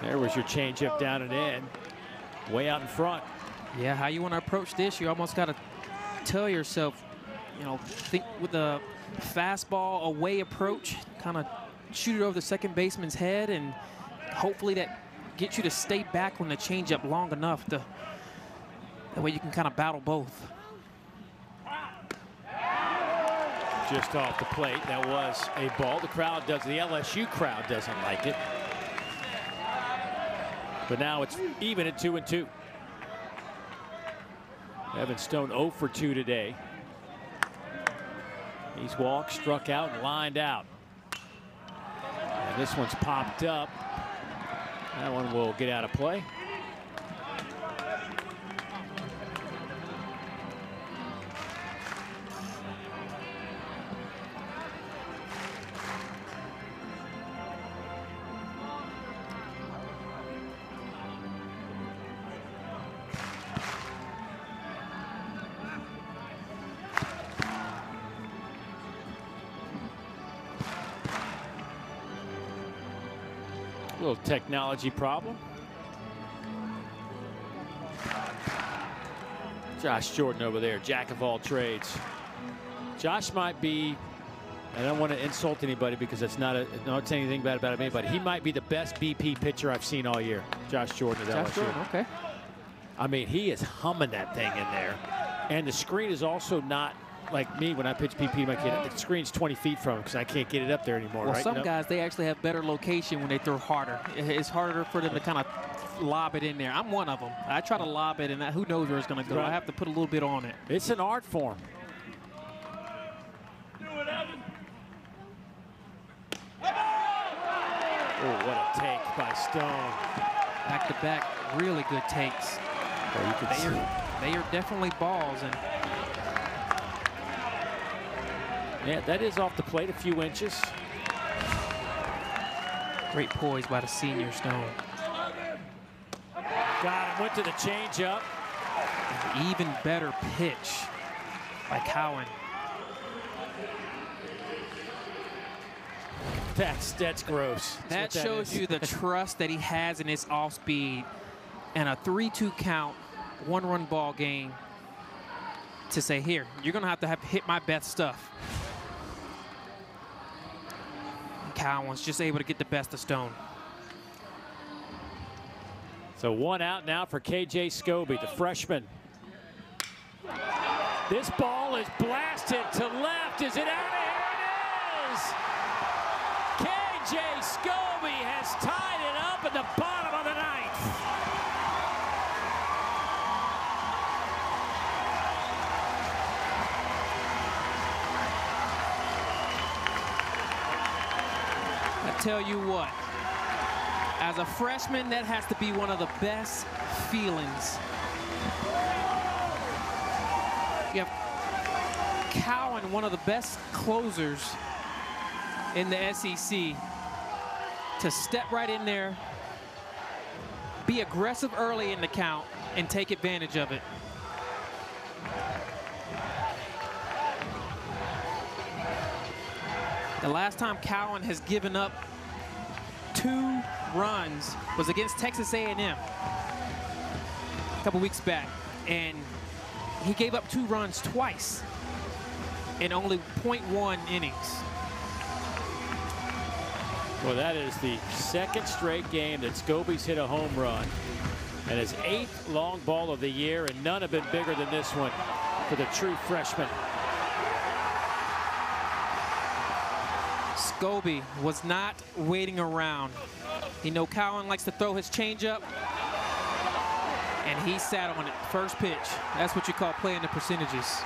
There was your changeup down and in, way out in front. Yeah, how you want to approach this, you almost got to tell yourself, you know, think with a fastball away approach, kind of shoot it over the second baseman's head, and hopefully that gets you to stay back on the changeup long enough to, that way you can kind of battle both. Just off the plate, that was a ball. The crowd does, the LSU crowd doesn't like it. But now it's even at 2-2. Evan Stone 0 for 2 today. He's walked, struck out, and lined out. And this one's popped up. That one will get out of play. Little technology problem. Josh Jordan over there, jack of all trades. Josh might be, I don't want to insult anybody because it's not not saying anything bad about anybody. He might be the best BP pitcher I've seen all year. Josh Jordan at LSU. Josh Jordan, okay. I mean, he is humming that thing in there. And the screen is also not like me when I pitch BP to my kid. The screen's 20 feet from him because I can't get it up there anymore. Well, right? some guys, they actually have better location when they throw harder. It's harder for them to kind of lob it in there. I'm one of them. I try to lob it, and who knows where it's going to go. Right. I have to put a little bit on it. It's an art form. Oh, what a take by Stone. Back-to-back, really good takes. Well, you can see. They are definitely balls. And yeah, that is off the plate a few inches. Great poise by the senior Stone. Got him, went to the changeup. Even better pitch by Cowan. That's gross. That shows you the trust that he has in his off speed and a 3-2 count, 1-run ball game to say, here, you're going to have hit my best stuff. And Cowan's just able to get the best of Stone. So 1 out now for KJ Scobie, the freshman. This ball is blasted to left. Is it out of here? It is! KJ Scobie has tied it up at the bottom of the ninth. I tell you what, as a freshman, that has to be one of the best feelings. You have Cowan, one of the best closers in the SEC, to step right in there, be aggressive early in the count, and take advantage of it. The last time Cowan has given up 2 runs was against Texas A&M a couple weeks back, and he gave up 2 runs twice in only 0.1 innings. Well, that is the 2nd straight game that Scobie's hit a home run, and his 8th long ball of the year, and none have been bigger than this one for the true freshman. Scobie was not waiting around. You know Cowan likes to throw his changeup, and he sat on it first pitch. That's what you call playing the percentages.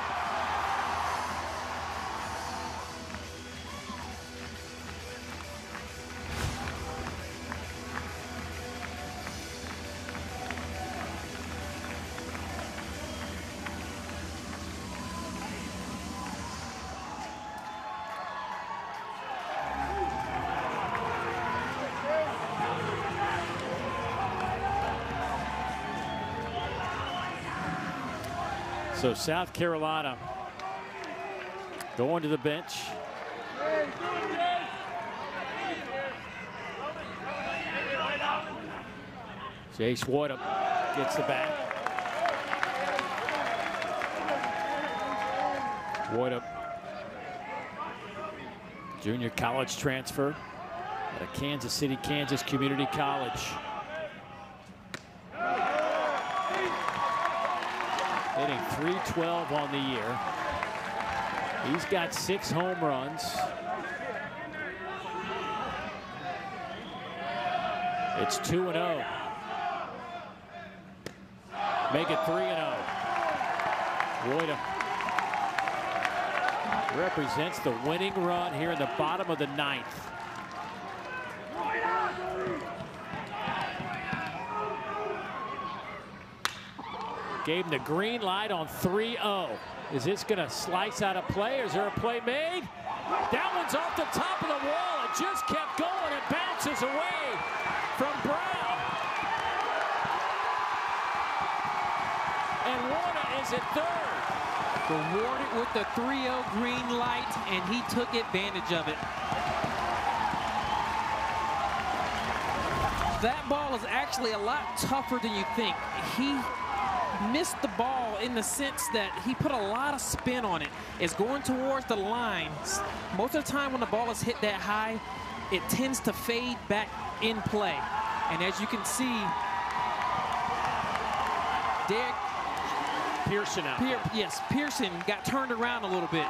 So South Carolina going to the bench. Jace Wadham gets the bat. Wadham, junior college transfer at a Kansas City, Kansas Community College. Hitting .312 on the year. He's got 6 home runs. It's 2-0. Make it 3-0. Wadham represents the winning run here in the bottom of the 9th. Gave him the green light on 3-0. Is this going to slice out a play, or is there a play made? That one's off the top of the wall. It just kept going. It bounces away from Brown. And Warner is at third. Rewarded with the 3-0 green light, and he took advantage of it. That ball is actually a lot tougher than you think. He missed the ball in the sense that he put a lot of spin on it. It's going towards the lines. Most of the time when the ball is hit that high, it tends to fade back in play. And as you can see, Derek Pearson out. Pearson got turned around a little bit.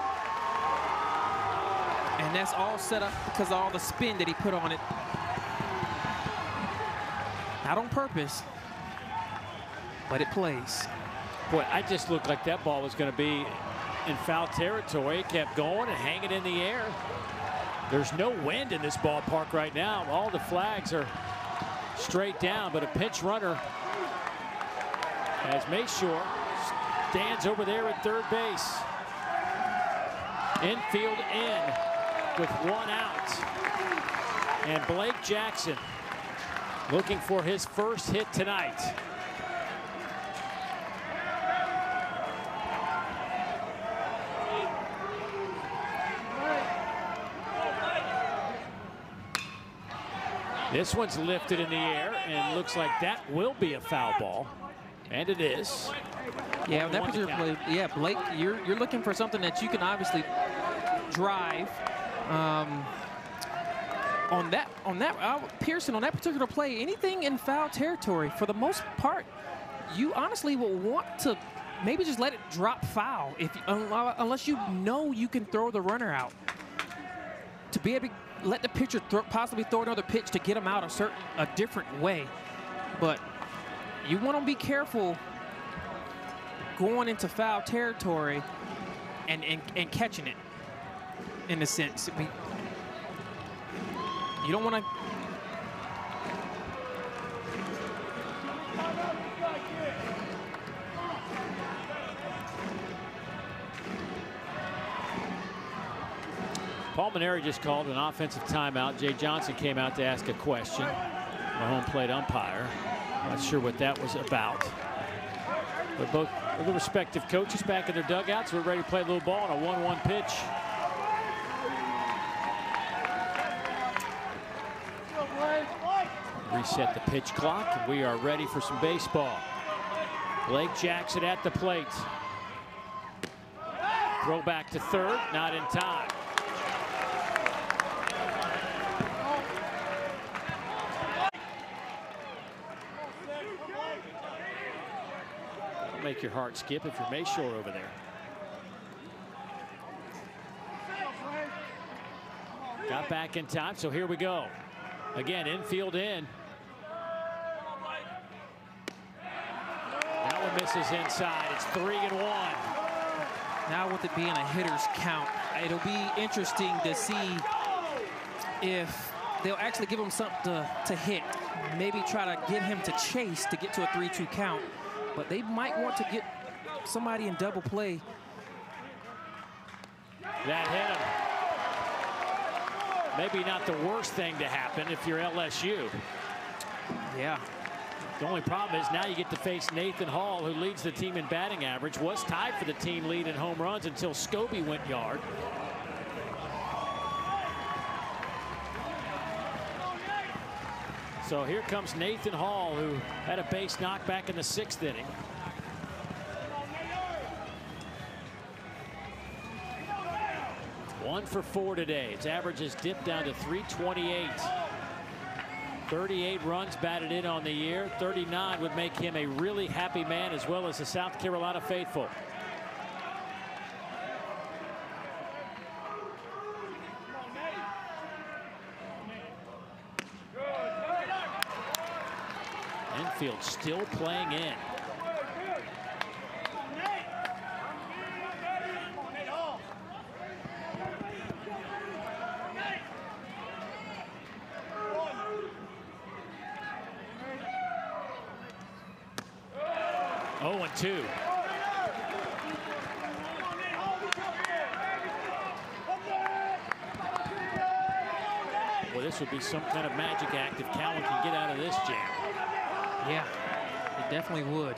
And that's all set up because of all the spin that he put on it. Not on purpose, but it plays. Boy, I just looked like that ball was going to be in foul territory. It kept going and hanging in the air. There's no wind in this ballpark right now. All the flags are straight down, but a pinch runner, as Mayshore stands over there at third base. Infield in with 1 out. And Blake Jackson looking for his first hit tonight. This one's lifted in the air and looks like that will be a foul ball. And it is. Yeah, that particular play, yeah, Blake, you're looking for something that you can obviously drive. Pearson, on that particular play, anything in foul territory, for the most part, you honestly will want to maybe just let it drop foul unless you know you can throw the runner out. To be able to let the pitcher possibly throw another pitch to get him out a different way. But you want to be careful going into foul territory and catching it, in a sense. I mean, you don't want to. Paul Maneri just called an offensive timeout. Jay Johnson came out to ask a question. The home plate umpire. Not sure what that was about. But both of the respective coaches back in their dugouts. We're ready to play a little ball on a 1-1 pitch. Reset the pitch clock, and we are ready for some baseball. Blake Jackson at the plate. Throw back to third, not in time. That'll make your heart skip if you're Mayshore over there. Got back in time, so here we go. Again, infield in. That one misses inside. It's 3-1. Now with it being a hitter's count, it'll be interesting to see if they'll actually give him something to hit. Maybe try to get him to chase to get to a 3-2 count. But they might want to get somebody in double play. That hit him. Maybe not the worst thing to happen if you're LSU. Yeah. The only problem is now you get to face Nathan Hall, who leads the team in batting average, was tied for the team lead in home runs until Scobie went yard. So here comes Nathan Hall, who had a base knock back in the 6th inning. One for 4 today. His average has dipped down to 328. 38 runs batted in on the year. 39 would make him a really happy man, as well as the South Carolina faithful. Infield still playing in. Oh, 2. Well, this would be some kind of magic act if Cowan can get out of this jam. Yeah, it definitely would.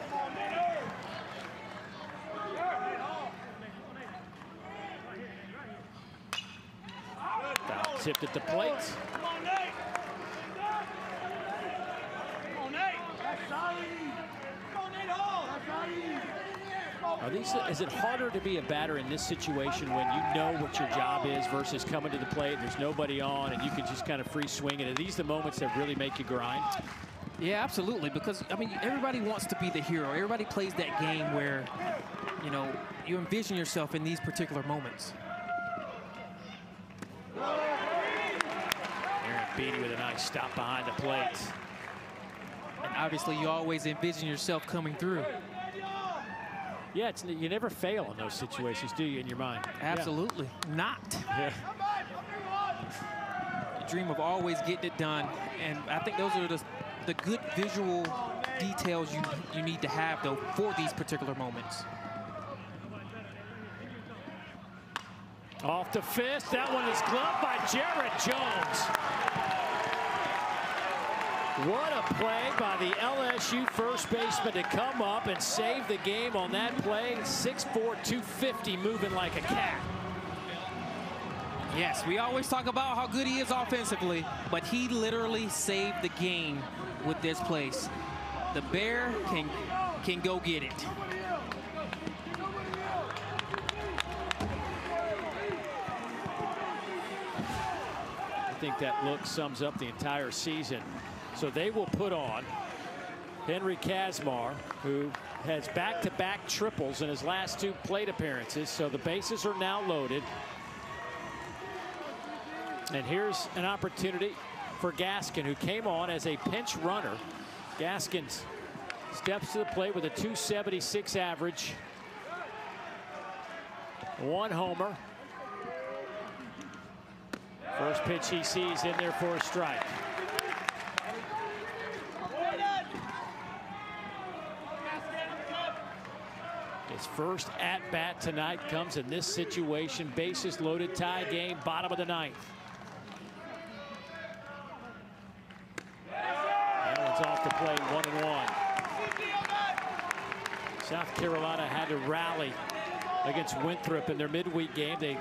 Foul tipped at the plate. Is it harder to be a batter in this situation when you know what your job is versus coming to the plate, there's nobody on, and you can just kind of free swing it? Are these the moments that really make you grind? Yeah, absolutely, because, I mean, everybody wants to be the hero. Everybody plays that game where, you know, you envision yourself in these particular moments. Aaron Beatty with a nice stop behind the plate. And obviously, you always envision yourself coming through. Yeah, you never fail in those situations, do you, in your mind? Absolutely not. Yeah. You dream of always getting it done, and I think those are the good visual details you need to have, though, for these particular moments. Off the fist. That one is gloved by Jared Jones. What a play by the LSU first baseman to come up and save the game on that play. 6'4", 250, moving like a cat. Yes, we always talk about how good he is offensively, but he literally saved the game with this place. The Bear can go get it. I think that look sums up the entire season. So they will put on Henry Kazmar, who has back-to-back triples in his last 2 plate appearances. So the bases are now loaded. And here's an opportunity for Gaskin, who came on as a pinch runner. Gaskin steps to the plate with a .276 average. 1 homer. First pitch he sees in there for a strike. His first at-bat tonight comes in this situation. Bases loaded, tie game, bottom of the 9th. That one's off the plate, 1-1. South Carolina had to rally against Winthrop in their midweek game. They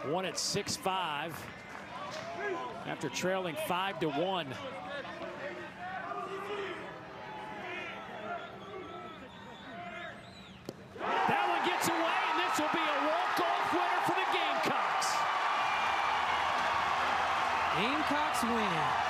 won at 6-5 after trailing 5-1. That one gets away, and this will be a walk-off winner for the Gamecocks. Gamecocks win.